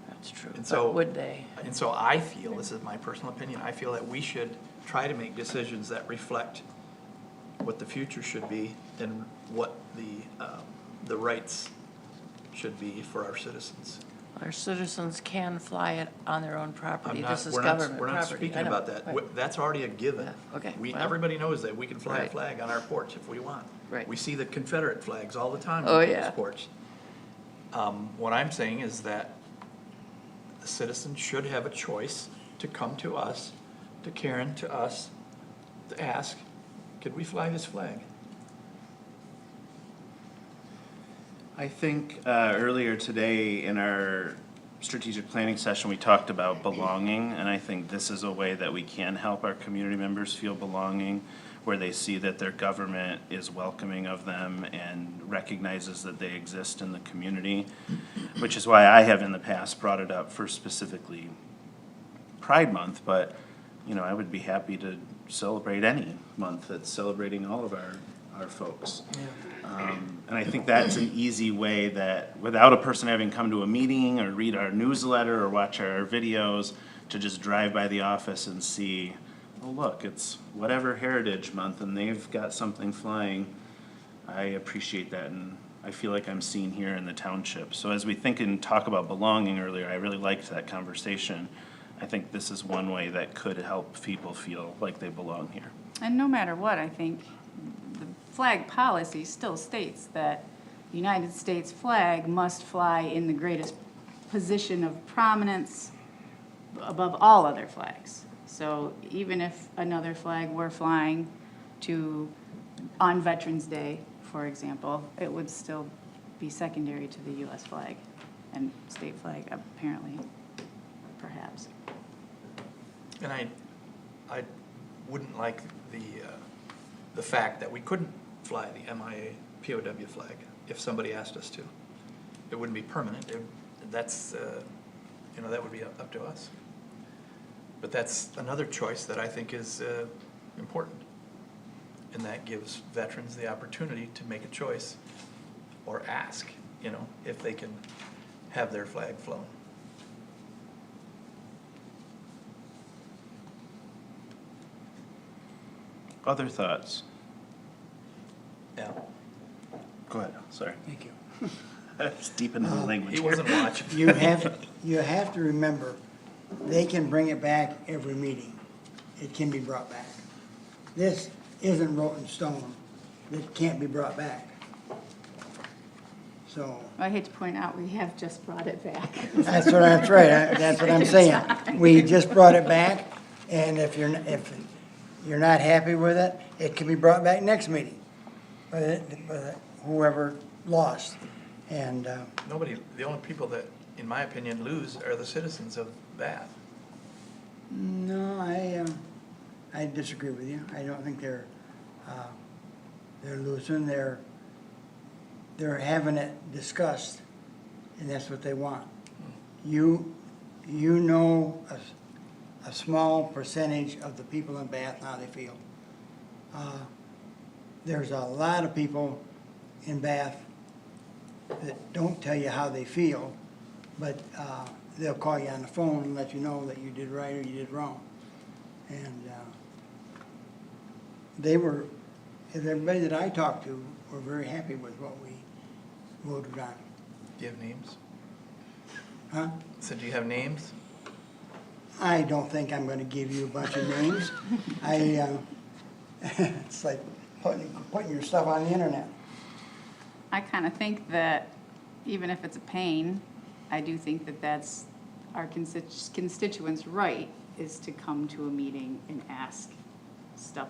Speaker 10: That's true.
Speaker 1: And so-
Speaker 10: But would they?
Speaker 1: And so I feel, this is my personal opinion, I feel that we should try to make decisions that reflect what the future should be and what the rights should be for our citizens.
Speaker 10: Our citizens can fly it on their own
Speaker 1: I'm
Speaker 10: property.
Speaker 1: not,
Speaker 10: This is
Speaker 1: we're
Speaker 10: government
Speaker 1: not,
Speaker 10: property.
Speaker 1: we're not
Speaker 10: I
Speaker 1: speaking
Speaker 10: know.
Speaker 1: about that.
Speaker 10: Right.
Speaker 1: That's already a given.
Speaker 10: Yeah, okay,
Speaker 1: We,
Speaker 10: well-
Speaker 1: everybody knows that we can fly a
Speaker 10: Right.
Speaker 1: flag on our porch if we want.
Speaker 10: Right.
Speaker 1: We see the Confederate flags all the time
Speaker 10: Oh,
Speaker 1: on
Speaker 10: yeah.
Speaker 1: people's porch. What I'm saying is that the citizens should have a choice to come to us, to Karen, to us, to ask, could we fly this flag?
Speaker 7: I think earlier today in our strategic planning session, we talked about belonging, and I think this is a way that we can help our community members feel belonging, where they see that their government is welcoming of them and recognizes that they exist in the community, which is why I have in the past brought it up for specifically Pride Month, but, you know, I would be happy to celebrate any month that's celebrating all of our folks. And I think that's an easy way that, without a person having come to a meeting or read our newsletter or watch our videos, to just drive by the office and see, oh, look, it's whatever Heritage Month and they've got something flying. I appreciate that, and I feel like I'm seen here in the township. So as we think and talk about belonging earlier, I really liked that conversation. I think this is one way that could help people feel like they belong here.
Speaker 2: And no matter what, I think the flag policy still states that the United States flag must fly in the greatest position of prominence above all other flags. So even if another flag were flying on Veterans Day, for example, it would still be secondary to the US flag and state flag, apparently, perhaps.
Speaker 1: And I wouldn't like the fact that we couldn't fly the MIA POW flag if somebody asked us to. It wouldn't be permanent. That's, you know, that would be up to us. But that's another choice that I think is important. And that gives veterans the opportunity to make a choice or ask, you know, if they can have their flag flown.
Speaker 7: Other thoughts?
Speaker 1: Yeah.
Speaker 7: Go ahead, sorry.
Speaker 5: Thank you.
Speaker 7: It's deep into the language
Speaker 1: He
Speaker 7: here.
Speaker 1: wasn't watching.
Speaker 5: You have to remember, they can bring it back every meeting. It can be brought back. This isn't wrote in stone. It can't be brought back. So,
Speaker 2: I hate to point out, we have just brought it back.
Speaker 5: that's what I'm saying. We just brought it back, and if you're not happy with it, it can be brought back next meeting. With whoever lost. And,
Speaker 1: The only people that, in my opinion, lose are the citizens of Bath.
Speaker 5: no, I disagree with you. I don't think they're losing. They're having it discussed, and that's what they want. You know a small percentage of the people in Bath, how they feel. there's a lot of people in Bath that don't tell you how they feel, but they'll call you on the phone and let you know that you did right or you did wrong. And everybody that I talked to were very happy with what we voted on.
Speaker 1: Do you have names?
Speaker 5: Huh?
Speaker 1: So do you have names?
Speaker 5: I don't think I'm gonna give you a bunch of names. It's like putting your stuff on the internet.
Speaker 2: I kind of think that even if it's a pain, I do think that that's our constituents' right, is to come to a meeting and ask stuff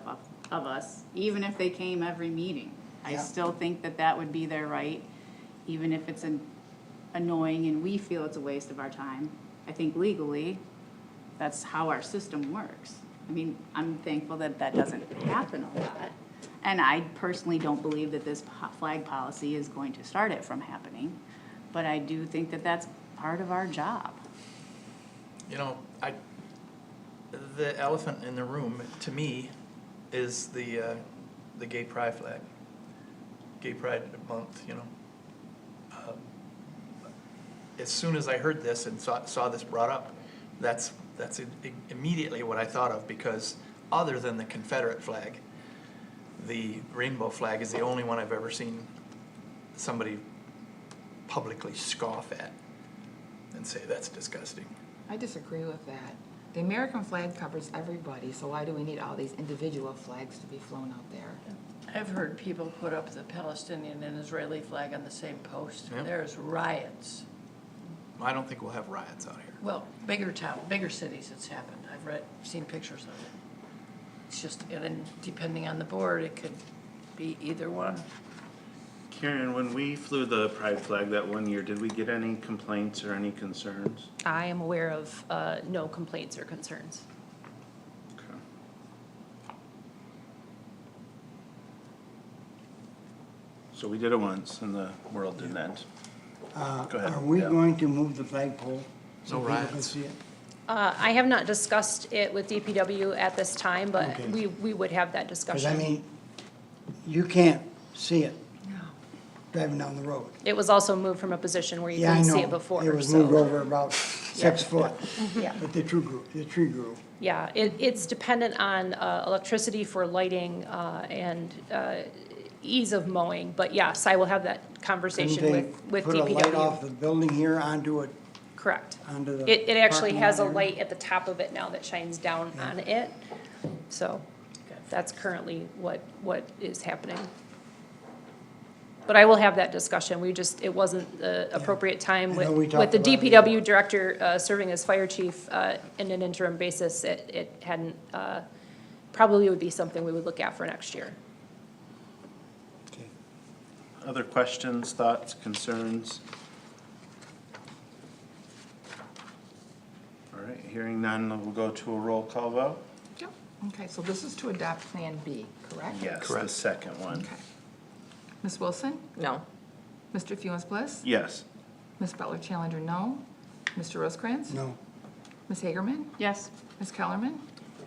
Speaker 2: of us, even if they came every meeting. I
Speaker 5: Yeah.
Speaker 2: still think that that would be their right, even if it's annoying and we feel it's a waste of our time. I think legally, that's how our system works. I mean, I'm thankful that that doesn't happen a lot. And I personally don't believe that this flag policy is going to start it from happening, but I do think that that's part of our job.
Speaker 1: You know, the elephant in the room, to me, is the gay pride flag. Gay Pride Month, you know. As soon as I heard this and saw this brought up, that's immediately what I thought of, because other than the Confederate flag, the rainbow flag is the only one I've ever seen somebody publicly scoff at and say that's disgusting.
Speaker 9: I disagree with that. The American flag covers everybody, so why do we need all these individual flags to be flown out there?
Speaker 10: I've heard people put up the Palestinian and Israeli flag on the same post.
Speaker 1: Yeah.
Speaker 10: There's riots.
Speaker 1: I don't think we'll have riots out here.
Speaker 10: Well, bigger cities it's happened. I've seen pictures of it. It's just, and then depending on the board, it could be either one.
Speaker 7: Karen, when we flew the pride flag that one year, did we get any complaints or any concerns?
Speaker 8: I am aware of no complaints or concerns.
Speaker 7: Okay. So we did it once and the world didn't end. Go ahead.
Speaker 5: Are we
Speaker 7: Yeah.
Speaker 5: going to move the flagpole? so
Speaker 1: No
Speaker 5: people can
Speaker 1: riots.
Speaker 5: see it?
Speaker 8: I have not discussed it with DPW at this time, but
Speaker 5: Okay.
Speaker 8: we would have that
Speaker 5: Because
Speaker 8: discussion.
Speaker 5: I mean, you can't see it driving down the road.
Speaker 8: It was also moved from a position where you
Speaker 5: Yeah, I
Speaker 8: couldn't
Speaker 5: know.
Speaker 8: see it before,
Speaker 5: It was
Speaker 8: so-
Speaker 5: moved over about 6 foot,
Speaker 8: Yeah.
Speaker 5: but the tree grew.
Speaker 8: Yeah, it's dependent on electricity for lighting and ease of mowing, but yes, I will have that
Speaker 5: Couldn't
Speaker 8: conversation
Speaker 5: they
Speaker 8: with
Speaker 5: put a light off
Speaker 8: DPW.
Speaker 5: the building here onto it,
Speaker 8: Correct.
Speaker 5: onto the
Speaker 8: It actually
Speaker 5: parking
Speaker 8: has a
Speaker 5: lot area?
Speaker 8: light at the top of it now that shines down on it, so that's currently what is happening. But I will have that discussion, it wasn't the appropriate time
Speaker 5: I
Speaker 8: with
Speaker 5: know we
Speaker 8: the
Speaker 5: talked about it
Speaker 8: DPW director serving as fire chief in an interim basis, it hadn't, probably would be something we would look at for next year.
Speaker 5: Okay.
Speaker 7: Other questions, thoughts, concerns? All right, hearing none, we'll go to a roll call vote.
Speaker 9: Yep. Okay, so this is to adopt Plan B, correct?
Speaker 7: Yes, the
Speaker 1: Correct.
Speaker 7: second one.
Speaker 9: Okay. Ms. Wilson?
Speaker 4: No.
Speaker 9: Mr. Funes Bliss?
Speaker 7: Yes.
Speaker 9: Ms. Butler Challenger, no. Mr. Rosecrans?
Speaker 5: No.
Speaker 9: Ms. Hagerman?
Speaker 2: Yes?
Speaker 9: Ms. Kellerman?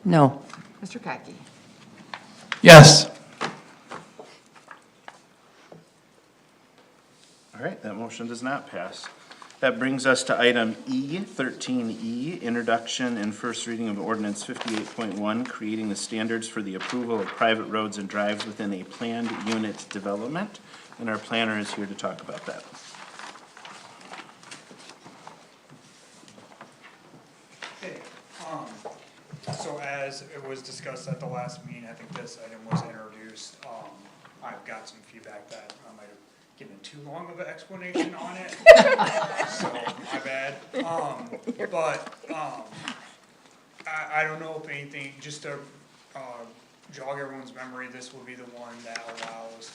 Speaker 10: No.
Speaker 9: Mr. Kaki?
Speaker 1: Yes.
Speaker 7: All right, that motion does not pass. That brings us to item E, 13E, introduction and first reading of ordinance 58.1, creating the standards for the approval of private roads and drives within a planned unit development. And our planner is here to talk about that.
Speaker 11: Okay, so as it was discussed at the last meeting, I think this item was introduced, I've got some feedback that I might have given too long of an explanation on it, so my bad. I don't know if anything, just to, jog everyone's memory, this will be the one that allows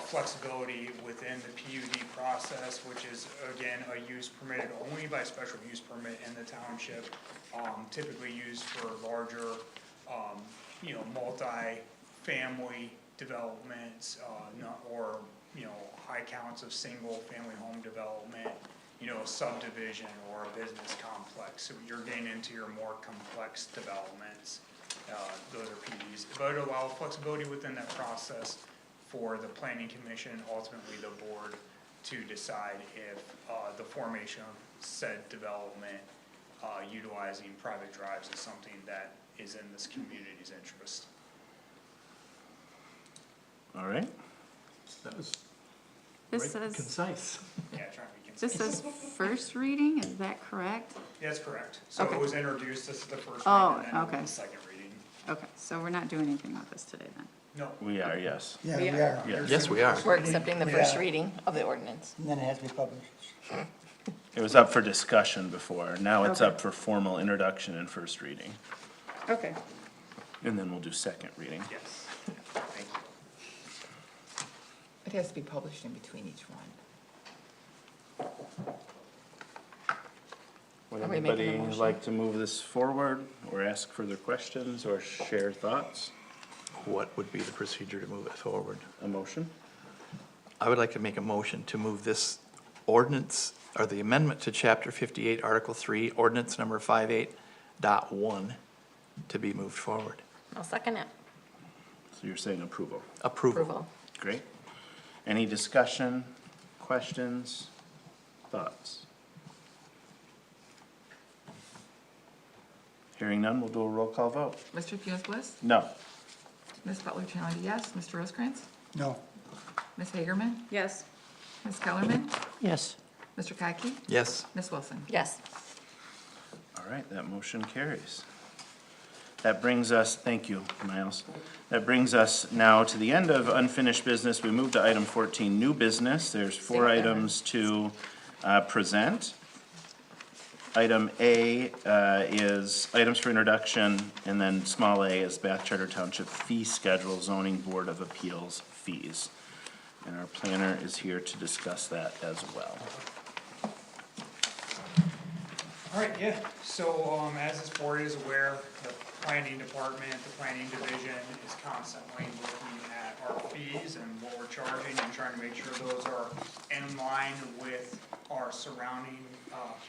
Speaker 11: flexibility within the PUD process, which is, again, a use permitted only by special use permit in the township, typically used for larger, multi-family developments, or, high counts of single-family home development, a subdivision or a business complex. So you're getting into your more complex developments. Those are PUDs, but it allows flexibility within that process for the planning commission, ultimately the board, to decide if, the formation of said development, utilizing private drives is something that is in this community's interest.
Speaker 7: All right,
Speaker 1: That was
Speaker 2: This
Speaker 1: right,
Speaker 2: says,
Speaker 11: Yeah,
Speaker 1: concise.
Speaker 11: trying to be
Speaker 2: this
Speaker 11: consistent.
Speaker 2: says first reading, is that correct?
Speaker 11: Yeah, that's correct. So
Speaker 2: Okay.
Speaker 11: it was introduced, this is the first
Speaker 2: Oh,
Speaker 11: reading, and then it'll be
Speaker 2: okay.
Speaker 11: the second reading.
Speaker 2: Okay, so we're not doing anything with this today then?
Speaker 11: No,
Speaker 7: we are, yes.
Speaker 5: Yeah, we
Speaker 2: Yeah.
Speaker 5: are.
Speaker 7: Yes.
Speaker 1: Yes, we are.
Speaker 4: We're accepting the first
Speaker 5: Yeah.
Speaker 4: reading of the ordinance.
Speaker 5: And then it has to be published.
Speaker 7: It was up for discussion before, now it's
Speaker 2: Okay.
Speaker 7: up for formal introduction and first reading,
Speaker 2: Okay.
Speaker 7: and then we'll do second reading.
Speaker 11: yes, thank you.
Speaker 9: It has to be published in between each one.
Speaker 7: Would
Speaker 4: Are we making a
Speaker 7: anybody
Speaker 4: motion?
Speaker 7: like to move this forward, or ask further questions, or share thoughts?
Speaker 1: What would be the procedure to move it forward?
Speaker 7: A motion?
Speaker 1: I would like to make a motion to move this ordinance, or the amendment to chapter 58, article 3, ordinance number 58.1, to be moved forward.
Speaker 4: I'll second it.
Speaker 7: So you're saying approval?
Speaker 4: Approval.
Speaker 7: Great. Any discussion, questions, thoughts? Hearing none, we'll do a roll call vote.
Speaker 9: Mr. Funes Bliss?
Speaker 7: No.
Speaker 9: Ms. Butler Challenger, yes. Mr. Rosecrans?
Speaker 5: No.
Speaker 9: Ms. Hagerman?
Speaker 2: Yes.
Speaker 9: Ms. Kellerman?
Speaker 10: Yes.
Speaker 9: Mr. Kyke?
Speaker 1: Yes,
Speaker 9: Ms. Wilson?
Speaker 4: Yes.
Speaker 7: All right, that motion carries. That brings us, thank you, Miles. That brings us now to the end of unfinished business. We move to item 14, new business. There's 4 items to present. Item A is items for introduction, and then small a is Bath Charter Township fee schedule, zoning board of appeals fees. And our planner is here to discuss that as well.
Speaker 11: Alright, yeah, so, as this board is aware, the planning department, the planning division is constantly looking at our fees and what we're charging and trying to make sure those are in line with our surrounding,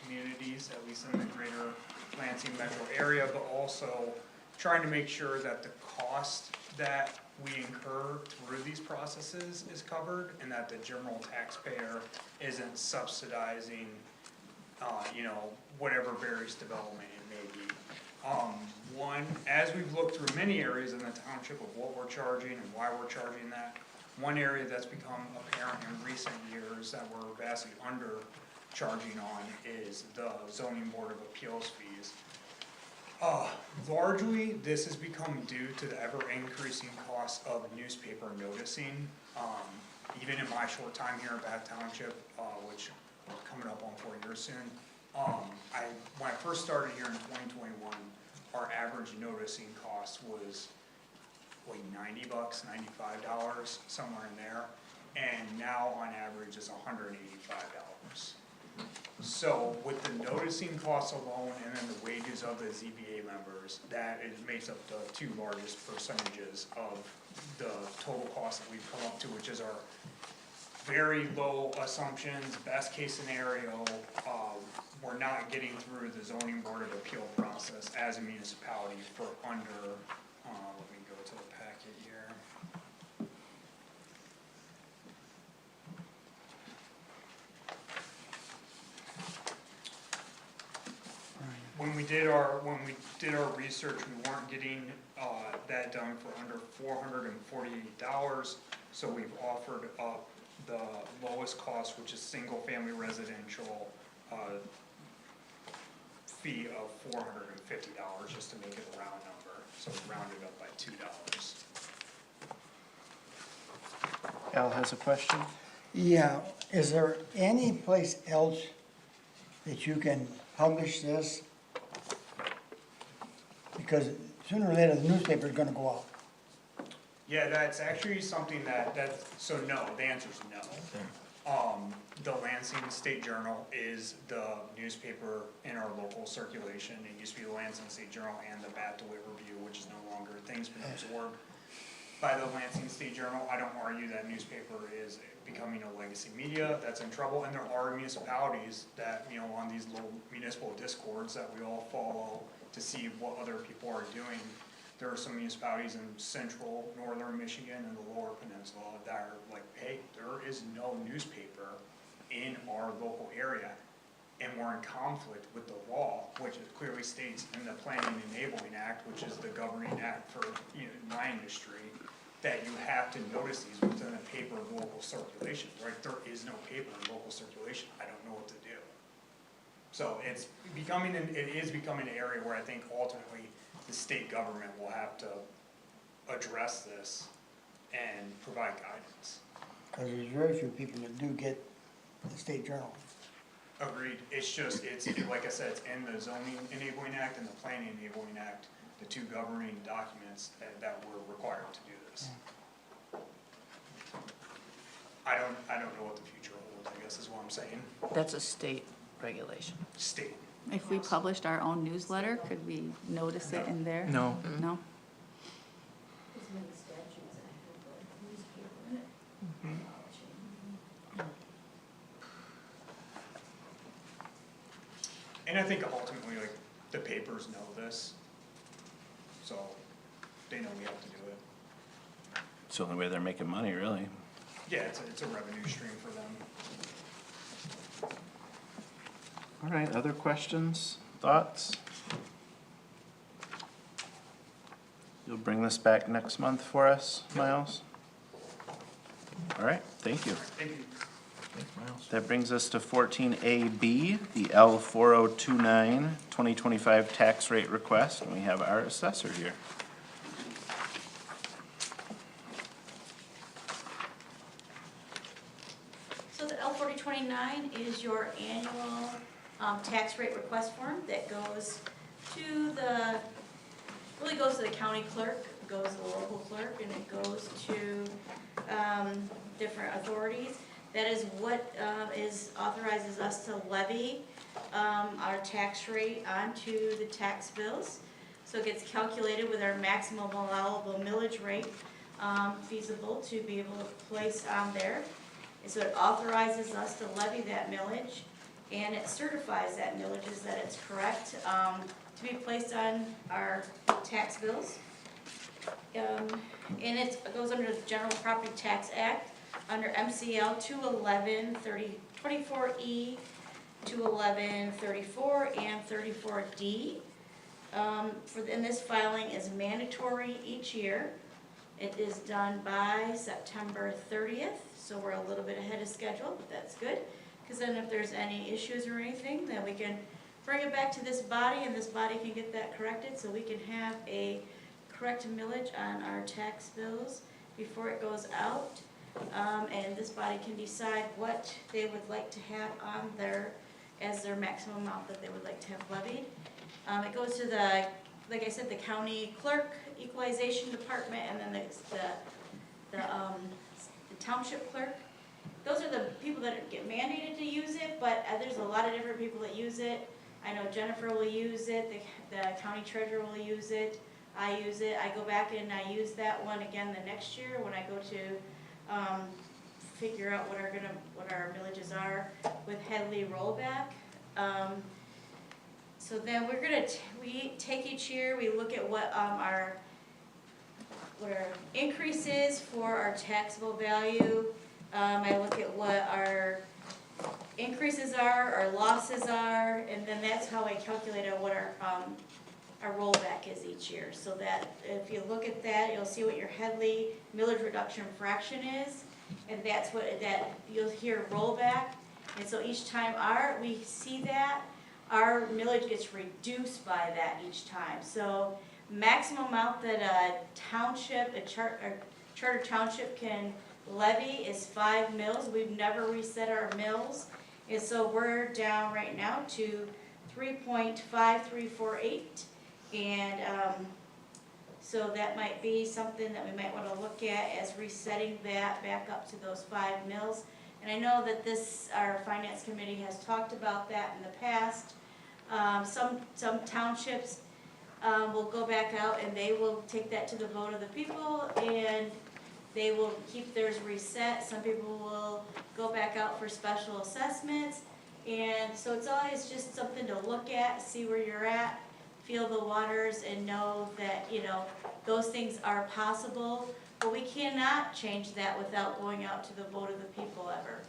Speaker 11: communities, at least in the greater Lansing metro area, but also trying to make sure that the cost that we incur through these processes is covered and that the general taxpayer isn't subsidizing whatever various development it may be. One, as we've looked through many areas in the township of what we're charging and why we're charging that, one area that's become apparent in recent years that we're vastly undercharging on is the zoning board of appeals fees. Largely, this has become due to the ever increasing cost of newspaper noticing. Even in my short time here at Bath Township, which is coming up on 4 years soon, when I first started here in 2021, our average noticing cost was like $90, $95, somewhere in there, and now on average is $185. So with the noticing costs alone and then the wages of the ZBA members, makes up the 2 largest percentages of the total cost that we've come up to, which is our very low assumptions, best case scenario. We're not getting through the zoning board of appeal process as a municipality for under, let me go to the packet here. When we did our research, we weren't getting, that done for under $448, so we've offered up the lowest cost, which is single-family residential, fee of $450, just to make it a round number, so rounded up by $2.
Speaker 7: Al has a question?
Speaker 5: Yeah, is there any place else that you can publish this? Because sooner or later, the newspaper's gonna go out.
Speaker 11: Yeah, that's actually something so no, the answer's no. The Lansing State Journal is the newspaper in our local circulation. It used to be the Lansing State Journal and the Bath DeWitt Review, which is no longer. Things been absorbed by the Lansing State Journal. I don't argue that newspaper is becoming a legacy media that's in trouble, and there are municipalities that, on these little municipal discords that we all follow to see what other people are doing. there are some municipalities in central, northern Michigan and the lower peninsula that are like, hey, there is no newspaper in our local area, and we're in conflict with the law, which it clearly states in the Planning and Enabling Act, which is the governing act for, my industry, that you have to notice these within a paper of local circulation, right? There is no paper in local circulation, I don't know what to do. So it is becoming an area where I think ultimately the state government will have to address this and provide guidance.
Speaker 5: Because there's very few people that do get the state journal.
Speaker 11: Agreed, it's like I said, it's in the zoning enabling act and the planning enabling act, the two governing documents that were required to do this. I don't know what the future holds, I guess is what I'm saying.
Speaker 10: That's a state regulation.
Speaker 11: State.
Speaker 2: If we published our own newsletter, could we notice it in there?
Speaker 1: No.
Speaker 2: No?
Speaker 11: And I think ultimately, like, the papers know this, so they know we have to do it.
Speaker 7: It's the only way they're making money, really.
Speaker 11: Yeah, it's a revenue stream for them.
Speaker 7: All right, other questions, thoughts? You'll bring this back next month for us, Miles? All right, thank you.
Speaker 11: Thank you.
Speaker 1: Thanks, Miles.
Speaker 7: That brings us to 14AB, the L4029 2025 tax rate request, and we have our assessor here.
Speaker 12: So the L4029 is your annual tax rate request form that goes to really goes to the county clerk, goes to the local clerk, and it goes to different authorities. That is what authorizes us to levy our tax rate onto the tax bills. So it gets calculated with our maximum allowable millage rate feasible to be able to place on there. And so it authorizes us to levy that millage, and it certifies that millage is that it's correct to be placed on our tax bills. And it goes under the General Property Tax Act, under MCL 211-24E, 211-34, and 34D. And this filing is mandatory each year. It is done by September 30th, so we're a little bit ahead of schedule, but that's good. Because then if there's any issues or anything, then we can bring it back to this body, and this body can get that corrected, so we can have a correct millage on our tax bills before it goes out. And this body can decide what they would like to have on there as their maximum amount that they would like to have levied. It goes to the, like I said, the county clerk, equalization department, and then the township clerk. Those are the people that get mandated to use it, but there's a lot of different people that use it. I know Jennifer will use it, the county treasurer will use it, I use it. I go back and I use that one again the next year when I go to figure out what our millages are with Headley rollback. So then we take each year, we look at what our increase is for our taxable value. I look at what our increases are, our losses are, and then that's how I calculate what our rollback is each year. So that if you look at that, you'll see what your Headley millage reduction fraction is, and that's what you'll hear rollback. And so each time we see that, our millage gets reduced by that each time. So maximum amount that a township, charter township can levy is 5 mills. We've never reset our mills. And so we're down right now to 3.5348. And so that might be something that we might want to look at as resetting that back up to those 5 mills. And I know that our finance committee has talked about that in the past. Some townships will go back out and they will take that to the vote of the people, and they will keep theirs reset. Some people will go back out for special assessments. And so it's always just something to look at, see where you're at. feel the waters and know that, you know, those things are possible. But we cannot change that without going out to the vote of the people ever.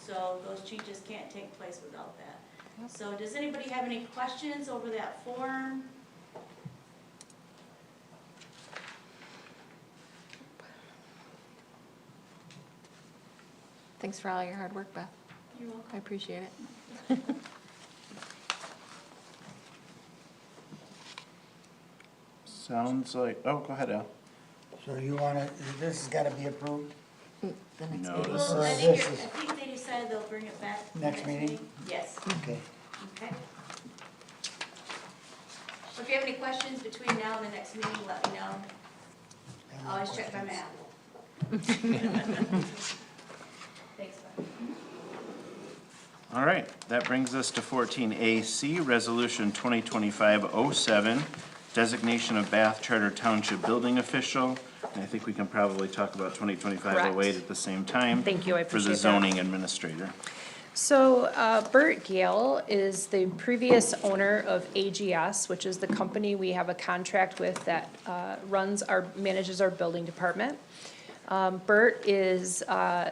Speaker 12: So those changes can't take place without that. So does anybody have any questions over that form?
Speaker 4: Thanks for all your hard work, Beth.
Speaker 12: You're welcome.
Speaker 4: I appreciate it.
Speaker 7: Sounds like, oh, go ahead, Al.
Speaker 5: So you wanna, this has gotta be approved
Speaker 4: The next
Speaker 7: No,
Speaker 4: meeting.
Speaker 7: this
Speaker 12: Well, I
Speaker 5: is-
Speaker 12: think
Speaker 5: this
Speaker 12: you're-
Speaker 5: is-
Speaker 12: I think they decided they'll bring it back.
Speaker 5: Next meeting?
Speaker 12: Yes,
Speaker 5: Okay.
Speaker 12: okay. So if you have any questions between now and the next meeting, let me know. Always check my mail. Thanks, bud.
Speaker 7: All right, that brings us to 14AC, Resolution 2025-07, designation of Bath Charter Township Building Official. And I think we can probably talk about 2025-08
Speaker 8: Correct.
Speaker 7: at the same time.
Speaker 8: Thank you, I
Speaker 7: For the
Speaker 8: appreciate that.
Speaker 7: zoning administrator.
Speaker 8: So Bert Gale is the previous owner of AGS, which is the company we have a contract with that manages our building department. Bert is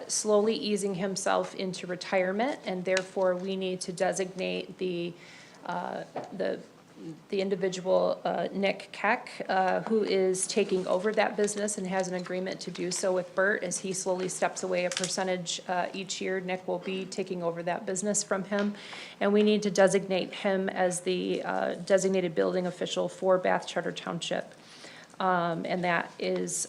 Speaker 8: slowly easing himself into retirement, and therefore we need to designate the individual, Nick Keck, who is taking over that business and has an agreement to do so with Bert. As he slowly steps away a percentage each year, Nick will be taking over that business from him. And we need to designate him as the designated building official for Bath Charter Township. And that is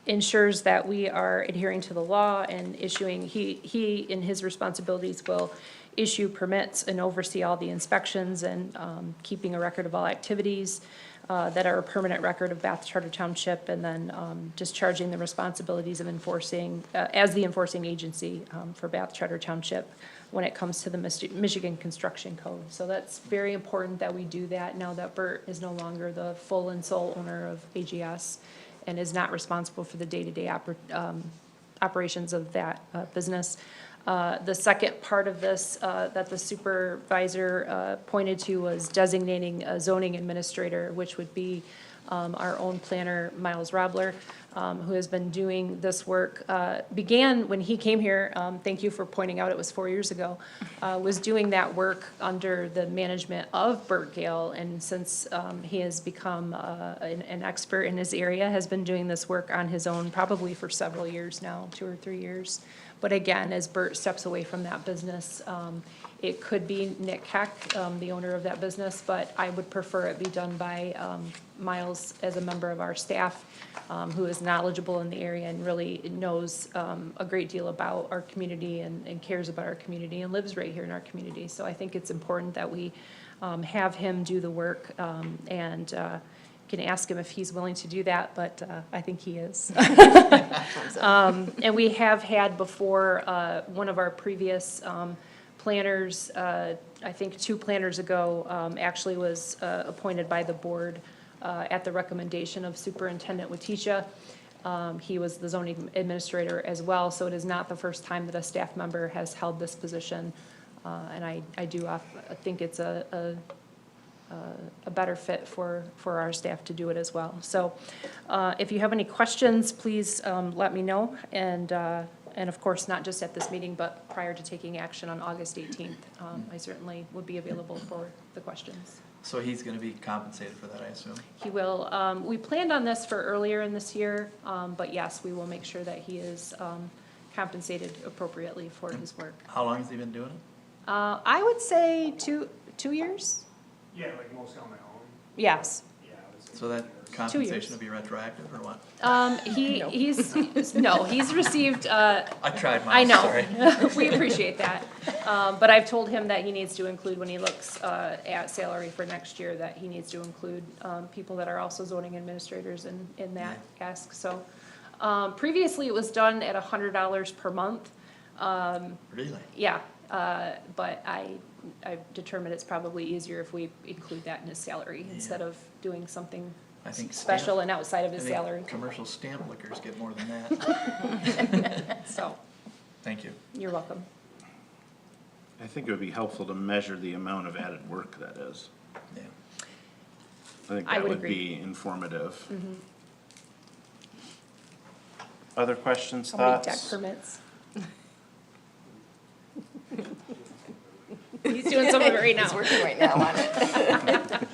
Speaker 8: ensures that we are adhering to the law and issuing, he in his responsibilities will issue permits and oversee all the inspections and keeping a record of all activities that are a permanent record of Bath Charter Township, and then discharging the responsibilities of enforcing, as the enforcing agency for Bath Charter Township when it comes to the Michigan Construction Code. So that's very important that we do that now that Bert is no longer the full and sole owner of AGS and is not responsible for the day-to-day operations of that business. The second part of this that the supervisor pointed to was designating a zoning administrator, which would be our own planner, Miles Robler, who has been doing this work, began when he came here, thank you for pointing out it was 4 years ago, was doing that work under the management of Bert Gale, and since he has become an expert in his area, has been doing this work on his own probably for several years now, 2 or 3 years. But again, as Bert steps away from that business, it could be Nick Keck, the owner of that business, but I would prefer it be done by Miles as a member of our staff, who is knowledgeable in the area and really knows a great deal about our community and cares about our community and lives right here in our community. So I think it's important that we have him do the work, and can ask him if he's willing to do that, but I think he is. And we have had before, one of our previous planners, I think 2 planners ago, actually was appointed by the board at the recommendation of Superintendent Watisha. He was the zoning administrator as well, so it is not the first time that a staff member has held this position. And I do think it's a better fit for our staff to do it as well. So if you have any questions, please let me know. And of course, not just at this meeting, but prior to taking action on August 18th. I certainly would be available for the questions.
Speaker 1: So he's gonna be compensated for that, I assume?
Speaker 8: He will, we planned on this for earlier in this year, but yes, we will make sure that he is compensated appropriately for his work.
Speaker 1: How long has he been doing it?
Speaker 8: I would say 2 years?
Speaker 11: Yeah, like most on my own.
Speaker 8: Yes.
Speaker 11: Yeah, I would say
Speaker 1: So that
Speaker 8: 2 years.
Speaker 1: compensation will be retroactive, or what?
Speaker 8: He's received,
Speaker 1: I tried
Speaker 8: I
Speaker 1: mine,
Speaker 8: know,
Speaker 1: sorry.
Speaker 8: we appreciate that. But I've told him that he needs to include, when he looks at salary for next year, that he needs to include people that are also zoning administrators in that ask, so. Previously, it was done at $100 per month.
Speaker 1: Really?
Speaker 8: Yeah, but I've determined it's probably easier if we include that in his salary instead of doing something
Speaker 1: I think
Speaker 8: special
Speaker 1: stamp-
Speaker 8: and outside of
Speaker 1: I
Speaker 8: his
Speaker 1: think
Speaker 8: salary.
Speaker 1: commercial stamp liquors get more than that.
Speaker 8: So,
Speaker 1: Thank you.
Speaker 8: you're welcome.
Speaker 7: I think it would be helpful to measure the amount of added work that is.
Speaker 1: Yeah.
Speaker 7: I think
Speaker 8: I
Speaker 7: that
Speaker 8: would
Speaker 7: would
Speaker 8: agree.
Speaker 7: be informative. Other questions,
Speaker 8: How many deck
Speaker 7: thoughts?
Speaker 8: permits? He's doing some of it right
Speaker 4: He's
Speaker 8: now.
Speaker 4: working right now on it.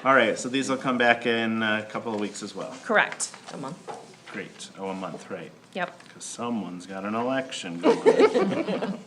Speaker 7: All right, so these will come back in a couple of weeks as well.
Speaker 8: Correct.
Speaker 4: A month.
Speaker 7: Great. Oh, a month, right.
Speaker 8: Yep.
Speaker 7: Because someone's got an election going.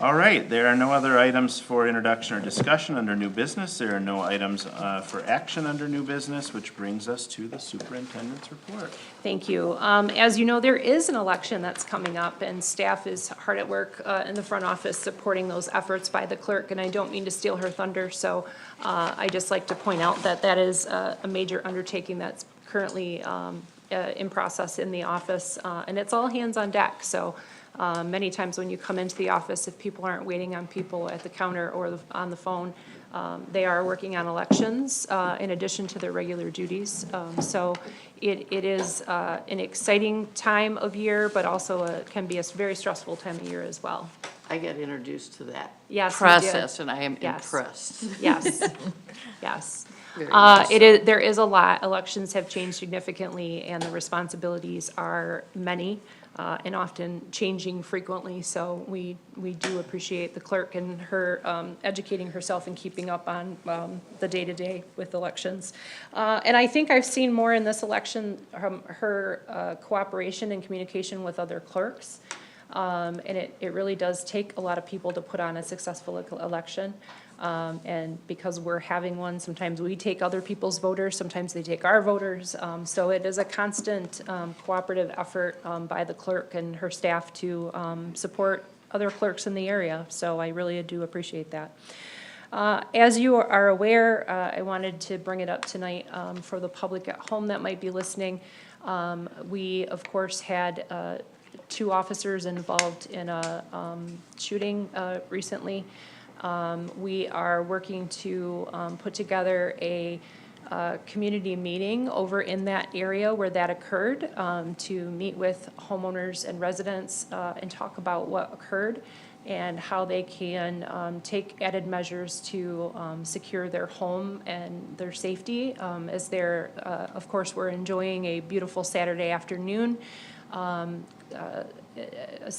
Speaker 7: All right, there are no other items for introduction or discussion under new business. There are no items for action under new business, which brings us to the superintendent's report.
Speaker 8: Thank you. As you know, there is an election that's coming up, and staff is hard at work in the front office supporting those efforts by the clerk, and I don't mean to steal her thunder, so I just like to point out that that is a major undertaking that's currently in process in the office, and it's all hands on deck, so many times when you come into the office, if people aren't waiting on people at the counter or on the phone, they are working on elections in addition to their regular duties. So it is an exciting time of year, but also can be a very stressful time of year as well.
Speaker 10: I get introduced to that
Speaker 8: Yes, you do.
Speaker 10: process, and I am
Speaker 8: Yes.
Speaker 10: impressed.
Speaker 8: Yes, yes.
Speaker 10: Very much so.
Speaker 8: There is a lot. Elections have changed significantly, and the responsibilities are many, and often changing frequently. So we do appreciate the clerk and her educating herself and keeping up on the day-to-day with elections. And I think I've seen more in this election from her cooperation and communication with other clerks. And it really does take a lot of people to put on a successful election. And because we're having one, sometimes we take other people's voters, sometimes they take our voters. So it is a constant cooperative effort by the clerk and her staff to support other clerks in the area. So I really do appreciate that. As you are aware, I wanted to bring it up tonight for the public at home that might be listening. We, of course, had 2 officers involved in a shooting recently. We are working to put together a community meeting over in that area where that occurred, to meet with homeowners and residents and talk about what occurred and how they can take added measures to secure their home and their safety, as they're, of course, we're enjoying a beautiful Saturday afternoon. A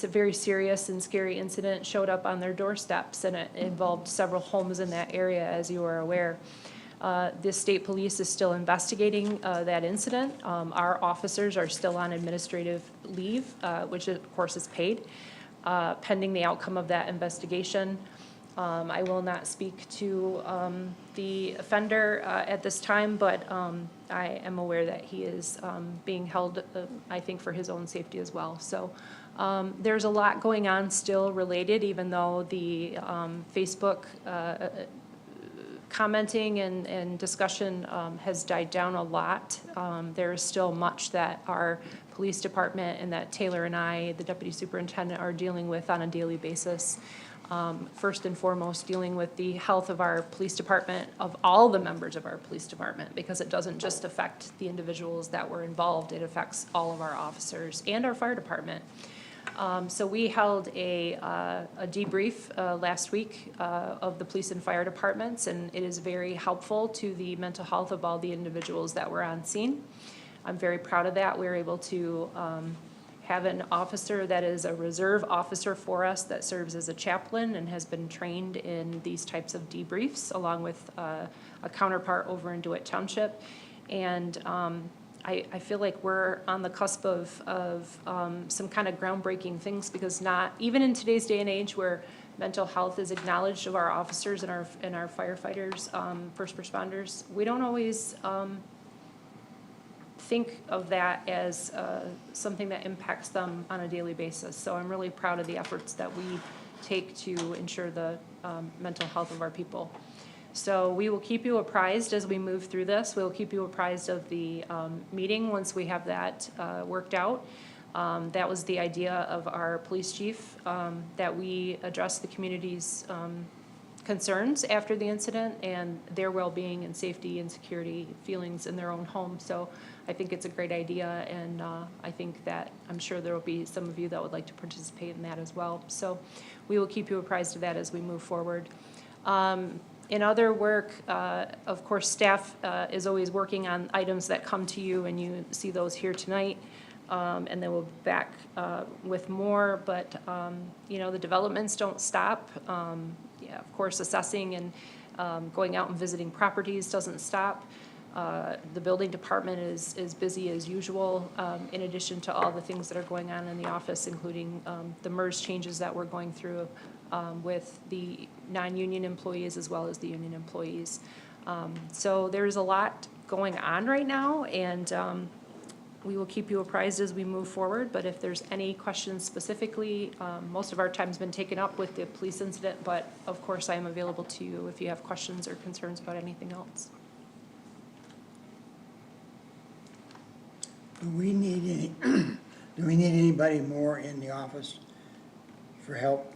Speaker 8: very serious and scary incident showed up on their doorsteps, and it involved several homes in that area, as you are aware. The state police is still investigating that incident. Our officers are still on administrative leave, which of course is paid, pending the outcome of that investigation. I will not speak to the offender at this time, but I am aware that he is being held, I think, for his own safety as well. So there's a lot going on still related, even though the Facebook commenting and discussion has died down a lot. There is still much that our police department and that Taylor and I, the deputy superintendent, are dealing with on a daily basis. First and foremost, dealing with the health of our police department, of all the members of our police department, because it doesn't just affect the individuals that were involved, it affects all of our officers and our fire department. So we held a debrief last week of the police and fire departments, and it is very helpful to the mental health of all the individuals that were on scene. I'm very proud of that. We were able to have an officer that is a reserve officer for us that serves as a chaplain and has been trained in these types of debriefs, along with a counterpart over in DeWitt Township. And I feel like we're on the cusp of some kind of groundbreaking things, because not, even in today's day and age where mental health is acknowledged of our officers and our firefighters, first responders, we don't always think of that as something that impacts them on a daily basis. So I'm really proud of the efforts that we take to ensure the mental health of our people. So we will keep you apprised as we move through this. We'll keep you apprised of the meeting once we have that worked out. That was the idea of our police chief, that we address the community's concerns after the incident and their well-being and safety and security feelings in their own home. So I think it's a great idea, and I think that I'm sure there will be some of you that would like to participate in that as well. So we will keep you apprised of that as we move forward. In other work, of course, staff is always working on items that come to you, and you see those here tonight. And then we'll be back with more, but, you know, the developments don't stop. Yeah, of course, assessing and going out and visiting properties doesn't stop. The building department is busy as usual, in addition to all the things that are going on in the office, including the MERS changes that we're going through with the non-union employees as well as the union employees. So there's a lot going on right now, and we will keep you apprised as we move forward, but if there's any questions specifically, most of our time's been taken up with the police incident, but of course I am available to you if you have questions or concerns about anything else.
Speaker 5: Do we need any, do we need anybody more in the office for help?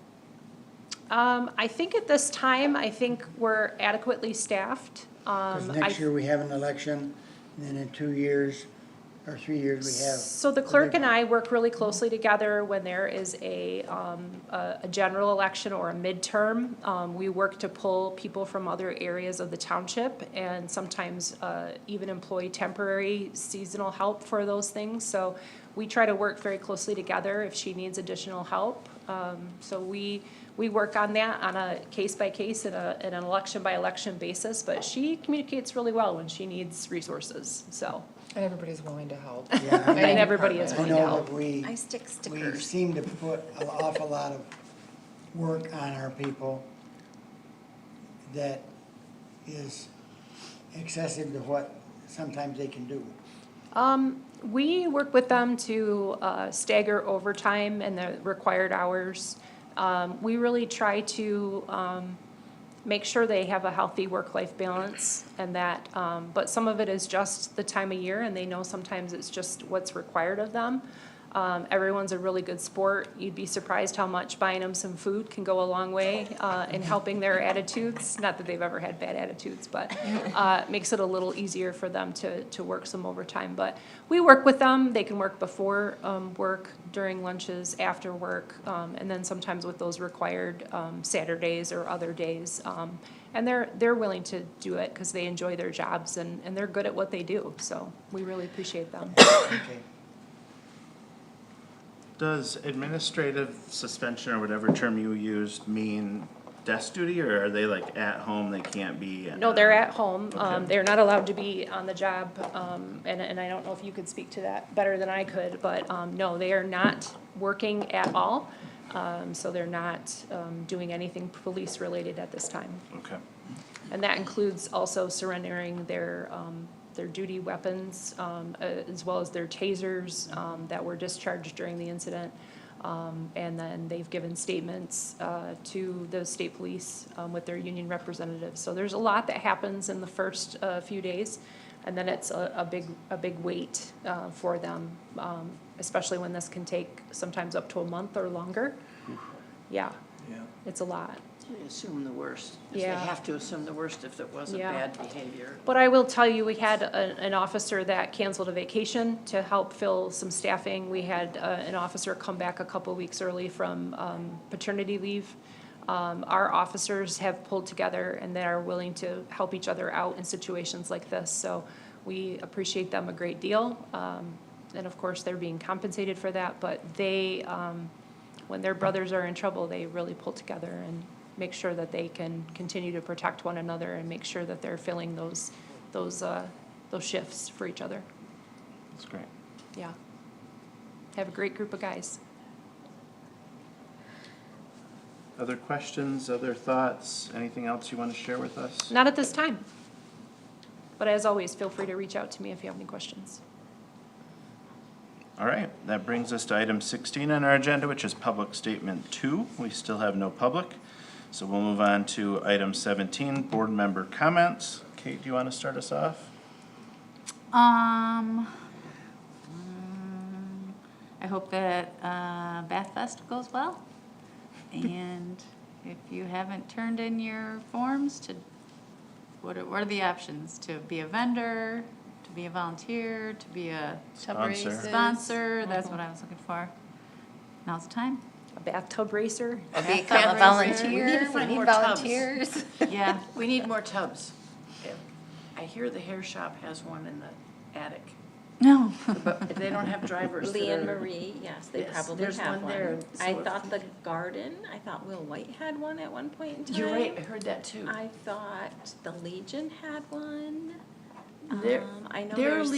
Speaker 8: I think at this time, I think we're adequately staffed.
Speaker 5: Because next year we have an election, and then in 2 years or 3 years we have.
Speaker 8: So the clerk and I work really closely together when there is a general election or a midterm. We work to pull people from other areas of the township and sometimes even employ temporary seasonal help for those things. So we try to work very closely together if she needs additional help. So we work on that on a case-by-case and an election-by-election basis, but she communicates really well when she needs resources, so.
Speaker 9: And everybody's willing to help.
Speaker 5: Yeah,
Speaker 8: And everybody is
Speaker 5: I
Speaker 8: willing to
Speaker 5: know
Speaker 8: help.
Speaker 5: that we
Speaker 4: I stick
Speaker 5: we
Speaker 4: stickers.
Speaker 5: seem to put an awful lot of work on our people that is excessive to what sometimes they can do.
Speaker 8: We work with them to stagger overtime and the required hours. We really try to make sure they have a healthy work-life balance and that, but some of it is just the time of year and they know sometimes it's just what's required of them. Everyone's a really good sport. You'd be surprised how much buying them some food can go a long way in helping their attitudes. Not that they've ever had bad attitudes, but makes it a little easier for them to work some overtime. But we work with them. They can work before work, during lunches, after work, and then sometimes with those required Saturdays or other days. And they're willing to do it because they enjoy their jobs and they're good at what they do. So we really appreciate them.
Speaker 5: Okay.
Speaker 7: Does administrative suspension or whatever term you used mean desk duty, or are they like at home, they can't be?
Speaker 8: No, they're at home.
Speaker 7: Okay.
Speaker 8: They're not allowed to be on the job, and I don't know if you could speak to that better than I could, but, no, they are not working at all. So they're not, doing anything police-related at this time.
Speaker 7: Okay.
Speaker 8: And that includes also surrendering their duty weapons, as well as their tasers, that were discharged during the incident. And then they've given statements to the state police with their union representatives. So there's a lot that happens in the first few days, and then it's a big wait for them, especially when this can take sometimes up to a month or longer. Yeah,
Speaker 1: Yeah.
Speaker 8: it's a lot.
Speaker 10: They assume the worst. 'Cause They
Speaker 8: Yeah.
Speaker 10: have to assume the worst if it wasn't
Speaker 8: Yeah.
Speaker 10: bad behavior.
Speaker 8: But I will tell you, we had an officer that canceled a vacation to help fill some staffing. We had an officer come back a couple weeks early from paternity leave. Our officers have pulled together and they are willing to help each other out in situations like this. So we appreciate them a great deal. And of course, they're being compensated for that, but they, when their brothers are in trouble, they really pull together and make sure that they can continue to protect one another and make sure that they're filling those shifts for each other.
Speaker 7: That's great.
Speaker 8: Yeah. Have a great group of guys.
Speaker 7: Other questions, other thoughts, anything else you want to share with us?
Speaker 8: Not at this time. But as always, feel free to reach out to me if you have any questions.
Speaker 7: All right, that brings us to item 16 on our agenda, which is public statement 2. We still have no public. So we'll move on to item 17, board member comments. Kate, do you want to start us off?
Speaker 2: I hope that Bath Fest goes well. And if you haven't turned in your forms to, what are the options? To be a vendor, to be a volunteer, to be a
Speaker 7: Sponsor.
Speaker 2: sponsor? That's what I was looking for. Now's the time.
Speaker 8: A bathtub racer?
Speaker 4: Or
Speaker 2: Bathtub
Speaker 4: become a
Speaker 2: racer.
Speaker 4: volunteer.
Speaker 10: We need to find more tubs.
Speaker 4: volunteers.
Speaker 10: Yeah, we need more tubs. I hear the hair shop has one in the attic,
Speaker 2: No.
Speaker 10: but they don't have drivers that
Speaker 4: Lee and
Speaker 10: are-
Speaker 4: Marie, yes, they
Speaker 10: Yes,
Speaker 4: probably
Speaker 10: there's
Speaker 4: have
Speaker 10: one there,
Speaker 4: one.
Speaker 10: so
Speaker 4: I
Speaker 10: if
Speaker 4: thought
Speaker 10: we-
Speaker 4: the garden, I thought Will White had one at one point in time.
Speaker 10: You're right, I heard that too.
Speaker 4: I thought the Legion had one.
Speaker 10: They're-
Speaker 4: I know
Speaker 10: They're
Speaker 4: there's.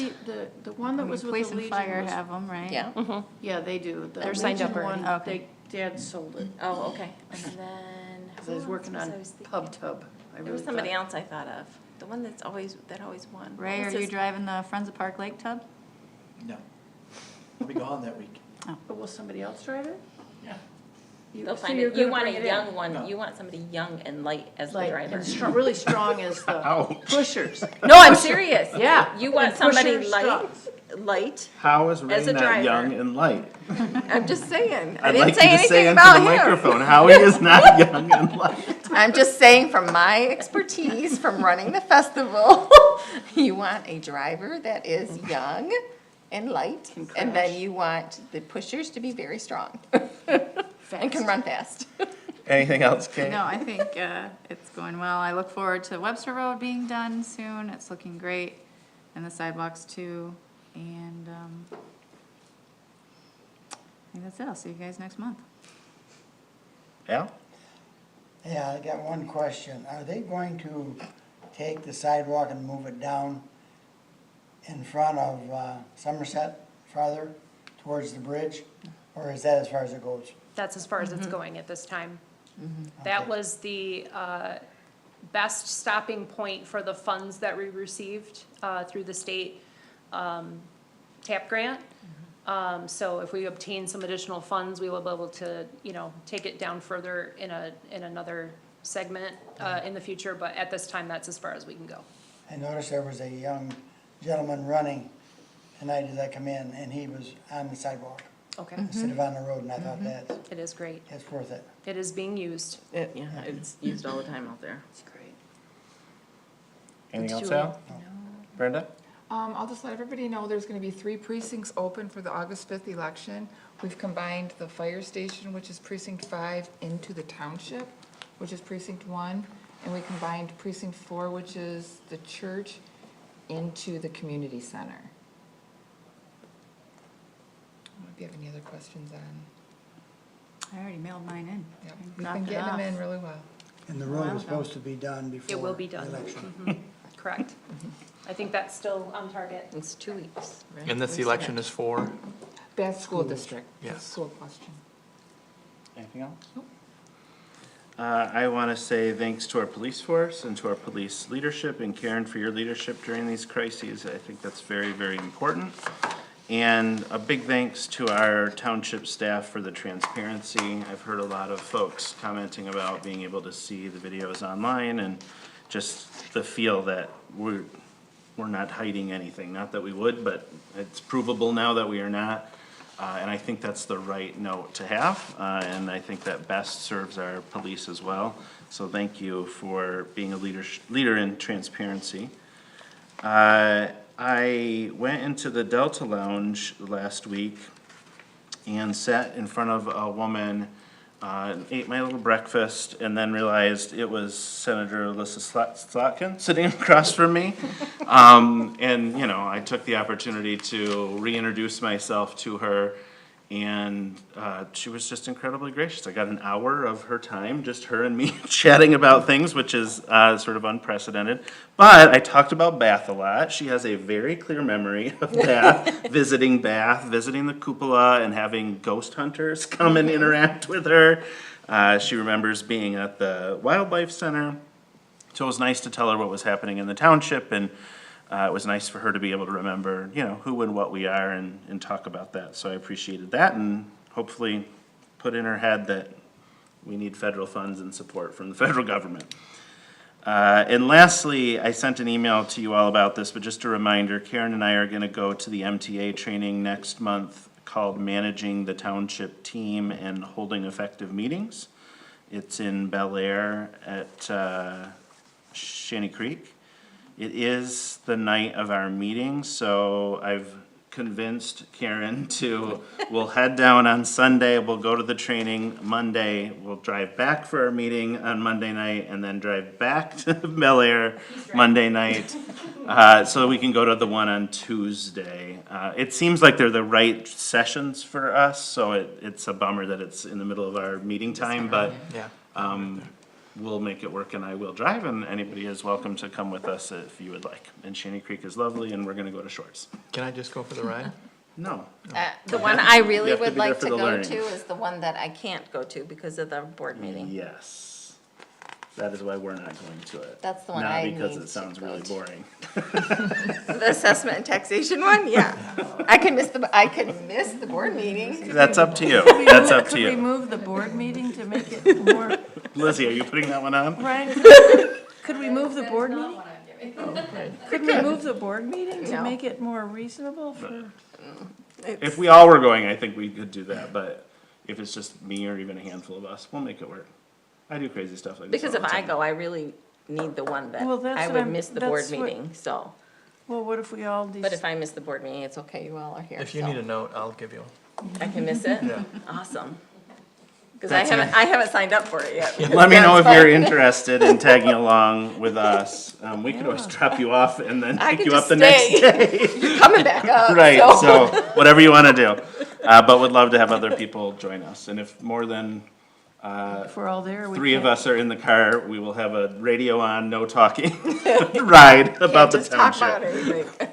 Speaker 10: the one that was with
Speaker 2: Police
Speaker 10: the
Speaker 2: and
Speaker 10: Legion
Speaker 2: fire
Speaker 10: was-
Speaker 2: have them, right?
Speaker 4: Yeah,
Speaker 10: Yeah, they do. The
Speaker 8: They're signed up
Speaker 10: Legion
Speaker 8: already.
Speaker 10: one,
Speaker 2: Okay.
Speaker 10: Dad sold it,
Speaker 4: oh, okay, and then.
Speaker 10: 'cause I was
Speaker 4: who
Speaker 10: working
Speaker 4: else
Speaker 10: on
Speaker 4: was I thinking?
Speaker 10: Pub Tub. I
Speaker 4: There was
Speaker 10: really
Speaker 4: somebody
Speaker 10: thought-
Speaker 4: else I thought of, the one that always won. What
Speaker 2: Ray,
Speaker 4: was
Speaker 2: are you
Speaker 4: his-
Speaker 2: driving the Friends of Park Lake tub?
Speaker 1: No. I'll be gone that week.
Speaker 10: But will somebody else drive it?
Speaker 1: Yeah.
Speaker 4: They'll
Speaker 10: so
Speaker 4: find
Speaker 10: you're
Speaker 4: it, you
Speaker 10: gonna
Speaker 4: want
Speaker 10: bring
Speaker 4: a
Speaker 10: it in?
Speaker 4: young one,
Speaker 1: No.
Speaker 4: you want somebody young and light as the
Speaker 10: Like,
Speaker 4: driver.
Speaker 10: and really strong as the
Speaker 7: Ouch.
Speaker 10: pushers.
Speaker 4: No, I'm serious.
Speaker 10: Yeah.
Speaker 4: You want
Speaker 10: And
Speaker 4: somebody
Speaker 10: pushers
Speaker 4: light,
Speaker 7: How is
Speaker 4: As
Speaker 7: Ray
Speaker 4: a
Speaker 7: not
Speaker 4: driver.
Speaker 7: young and light?
Speaker 4: I'm just saying, I
Speaker 7: I'd
Speaker 4: didn't
Speaker 7: like
Speaker 4: say
Speaker 7: you to say
Speaker 4: anything
Speaker 7: into
Speaker 4: about
Speaker 7: the
Speaker 4: him.
Speaker 7: microphone how he is not young and light.
Speaker 4: I'm just saying from my expertise from running the festival, you want a driver that is young and light, and then you want the pushers to be very strong and can run fast.
Speaker 7: Anything else, Kate?
Speaker 2: No, I think it's going well. I look forward to Webster Road being done soon. It's looking great. And the sidewalks too. And I think that's it. I'll see you guys next month.
Speaker 7: Al?
Speaker 5: Yeah, I got one question. Are they going to take the sidewalk and move it down in front of Somerset farther towards the bridge? Or is that as far as it goes?
Speaker 8: That's as far as it's going at this time. That
Speaker 5: Okay.
Speaker 8: was the best stopping point for the funds that we received through the state TAP grant. So if we obtain some additional funds, we will be able to, take it down further in another segment in the future, but at this time, that's as far as we can go.
Speaker 5: I noticed there was a young gentleman running tonight as I come in, and he was on the sidewalk
Speaker 8: Okay,
Speaker 5: instead of on the road, and I thought
Speaker 8: it is great.
Speaker 5: that's worth it.
Speaker 8: It is being used.
Speaker 4: It's used all the time out there.
Speaker 10: It's great.
Speaker 7: Anything else,
Speaker 10: Julie?
Speaker 7: Al? Brenda?
Speaker 9: I'll just let everybody know there's gonna be 3 precincts open for the August 5th election. We've combined the fire station, which is precinct 5, into the township, which is precinct 1. And we combined precinct 4, which is the church, into the community center. If you have any other questions on,
Speaker 2: I already mailed mine in.
Speaker 9: yeah,
Speaker 2: and
Speaker 9: we've
Speaker 2: dropped
Speaker 9: been
Speaker 2: it
Speaker 9: getting them
Speaker 2: off.
Speaker 9: in really well.
Speaker 5: And the road is supposed to be done before
Speaker 8: It will be
Speaker 5: the
Speaker 8: done.
Speaker 5: election.
Speaker 8: Correct. I think that's still on target.
Speaker 4: It's 2 weeks, right?
Speaker 1: And this election is for?
Speaker 9: Bath School District.
Speaker 1: Yes.
Speaker 9: School question.
Speaker 7: Anything else? I want to say thanks to our police force and to our police leadership and Karen for your leadership during these crises. I think that's very, very important. And a big thanks to our township staff for the transparency. I've heard a lot of folks commenting about being able to see the videos online and just the feel that we're not hiding anything. Not that we would, but it's provable now that we are not. And I think that's the right note to have, and I think that best serves our police as well. So thank you for being a leader in transparency. I went into the Delta Lounge last week and sat in front of a woman, ate my little breakfast, and then realized it was Senator Alyssa Slotkin sitting across from me. And, I took the opportunity to reintroduce myself to her, and she was just incredibly gracious. I got an hour of her time, just her and me chatting about things, which is sort of unprecedented. But I talked about Bath a lot. She has a very clear memory of Bath, visiting the cupola, and having ghost hunters come and interact with her. She remembers being at the Wildlife Center. So it was nice to tell her what was happening in the township, and it was nice for her to be able to remember, who and what we are and talk about that. So I appreciated that, and hopefully put in her head that we need federal funds and support from the federal government. And lastly, I sent an email to you all about this, but just a reminder, Karen and I are going to go to the MTA training next month called Managing the Township Team and Holding Effective Meetings. It's in Bel Air at Shanty Creek. It is the night of our meeting, so I've convinced Karen to, we'll head down on Sunday, we'll go to the training Monday, we'll drive back for our meeting on Monday night, and then drive back to Bel Air Monday night, so we can go to the one on Tuesday. It seems like they're the right sessions for us, so it's a bummer that it's in the middle of our meeting time, but
Speaker 1: Yeah.
Speaker 7: we'll make it work and I will drive, and anybody is welcome to come with us if you would like. And Shaney Creek is lovely, and we're gonna go to Shorts.
Speaker 1: Can I just go for the ride?
Speaker 7: No,
Speaker 4: The one I really
Speaker 7: You have to
Speaker 4: would
Speaker 7: be there
Speaker 4: like
Speaker 7: for
Speaker 4: to
Speaker 7: the
Speaker 4: go
Speaker 7: learning.
Speaker 4: to is the one that I can't go to because of the board meeting.
Speaker 7: yes. That is why we're not going to it.
Speaker 4: That's the one I
Speaker 7: Not because
Speaker 4: need
Speaker 7: it sounds
Speaker 4: to go
Speaker 7: really
Speaker 4: to.
Speaker 7: boring.
Speaker 4: The assessment and taxation one, yeah. I could miss the board meeting.
Speaker 7: That's up to you. That's up to
Speaker 10: Could we
Speaker 7: you.
Speaker 10: move the board meeting to make it more,
Speaker 7: Lizzie, are you putting that one on?
Speaker 10: Ryan, could we move the board meeting? Could we move the board meeting to
Speaker 4: No.
Speaker 10: make it more reasonable for?
Speaker 7: If we all were going, I think we could do that, but if it's just me or even a handful of us, we'll make it work. I do crazy stuff like this
Speaker 4: Because
Speaker 7: all
Speaker 4: if
Speaker 7: the
Speaker 4: I
Speaker 7: time.
Speaker 4: go, I really need the one that
Speaker 10: Well, that's
Speaker 4: I
Speaker 10: what
Speaker 4: would
Speaker 10: I'm-
Speaker 4: miss the board
Speaker 10: that's what-
Speaker 4: meeting, so.
Speaker 10: Well, what if we all
Speaker 4: But if I miss the board meeting, it's okay, you all are here,
Speaker 1: If you
Speaker 4: so.
Speaker 1: need a note, I'll give you one.
Speaker 4: I can miss it?
Speaker 1: Yeah.
Speaker 4: Awesome. Cause
Speaker 7: That's
Speaker 4: I haven't signed up for it yet. because
Speaker 7: Let me know if
Speaker 4: that's
Speaker 7: you're
Speaker 4: fine.
Speaker 7: interested in tagging along with us. We could always drop you off and then
Speaker 4: I
Speaker 7: pick
Speaker 4: could
Speaker 7: you up
Speaker 4: just
Speaker 7: the next
Speaker 4: stay.
Speaker 7: day.
Speaker 4: You're coming back up,
Speaker 7: Right, so whatever you wanna do. But would love to have other people join us. And if more than
Speaker 10: if we're all there, we
Speaker 7: three of
Speaker 10: can't-
Speaker 7: us are in the car, we will have a radio on, no talking ride about the
Speaker 4: Just talk about
Speaker 7: township.
Speaker 4: anything.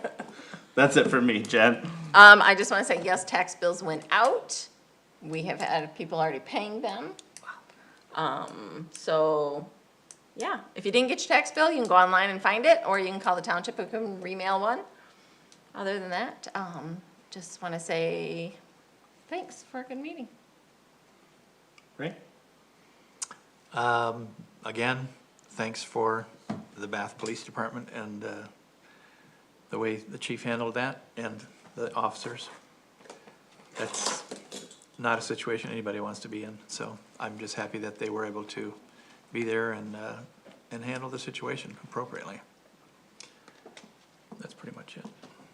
Speaker 7: That's it for me, Jen.
Speaker 4: I just wanna say, yes, tax bills went out. We have had people already paying them. So, yeah, if you didn't get your tax bill, you can go online and find it, or you can call the township and come remail one. Other than that, just wanna say thanks for a good meeting.
Speaker 7: Right?
Speaker 1: Again, thanks for the Bath Police Department and the way the chief handled that and the officers. That's not a situation anybody wants to be in, so I'm just happy that they were able to be there and handle the situation appropriately. That's pretty much it.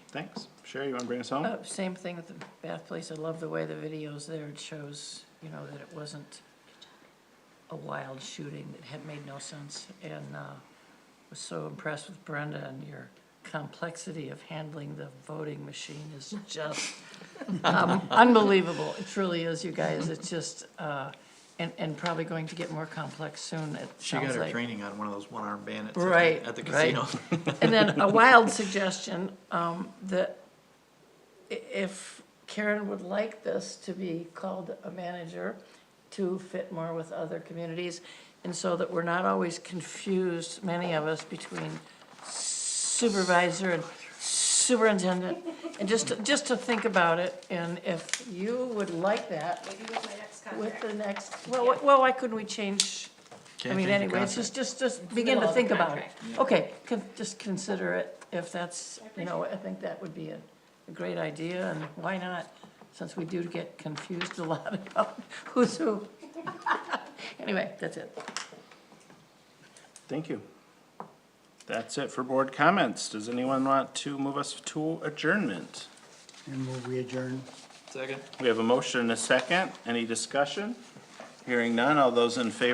Speaker 7: Thanks. Sherry, you wanna bring us home?
Speaker 10: Same thing with the Bath Place. I love the way the video's there. It shows, you know, that it wasn't a wild shooting that had made no sense. And was so impressed with Brenda, and your complexity of handling the voting machine is just unbelievable. It truly is, you guys. It's just, and probably going to get more complex soon, it
Speaker 1: She got
Speaker 10: sounds
Speaker 1: her
Speaker 10: like.
Speaker 1: training on one of those one-armed bandits
Speaker 10: Right,
Speaker 1: at the
Speaker 10: right.
Speaker 1: casino.
Speaker 10: And then a wild suggestion, that if Karen would like this to be called a manager to fit more with other communities, and so that we're not always confused, many of us, between supervisor and superintendent, and just to think about it, and if you would like that.
Speaker 12: Maybe with my next contract.
Speaker 10: With the next, well, why couldn't we change? I
Speaker 1: Can't
Speaker 10: mean,
Speaker 1: change the
Speaker 10: anyway, it's
Speaker 1: contract.
Speaker 10: just begin to
Speaker 12: of the
Speaker 10: think about it.
Speaker 12: contract.
Speaker 10: Okay, just consider it, if that's, you know, I think that would be a great idea, and why not? Since we do get confused a lot about who's who. Anyway, that's it.
Speaker 7: Thank you. That's it for board comments. Does anyone want to move us to adjournment?
Speaker 5: And will we adjourn?
Speaker 1: Second.
Speaker 7: We have a motion and a second. Any discussion? Hearing none, all those in favor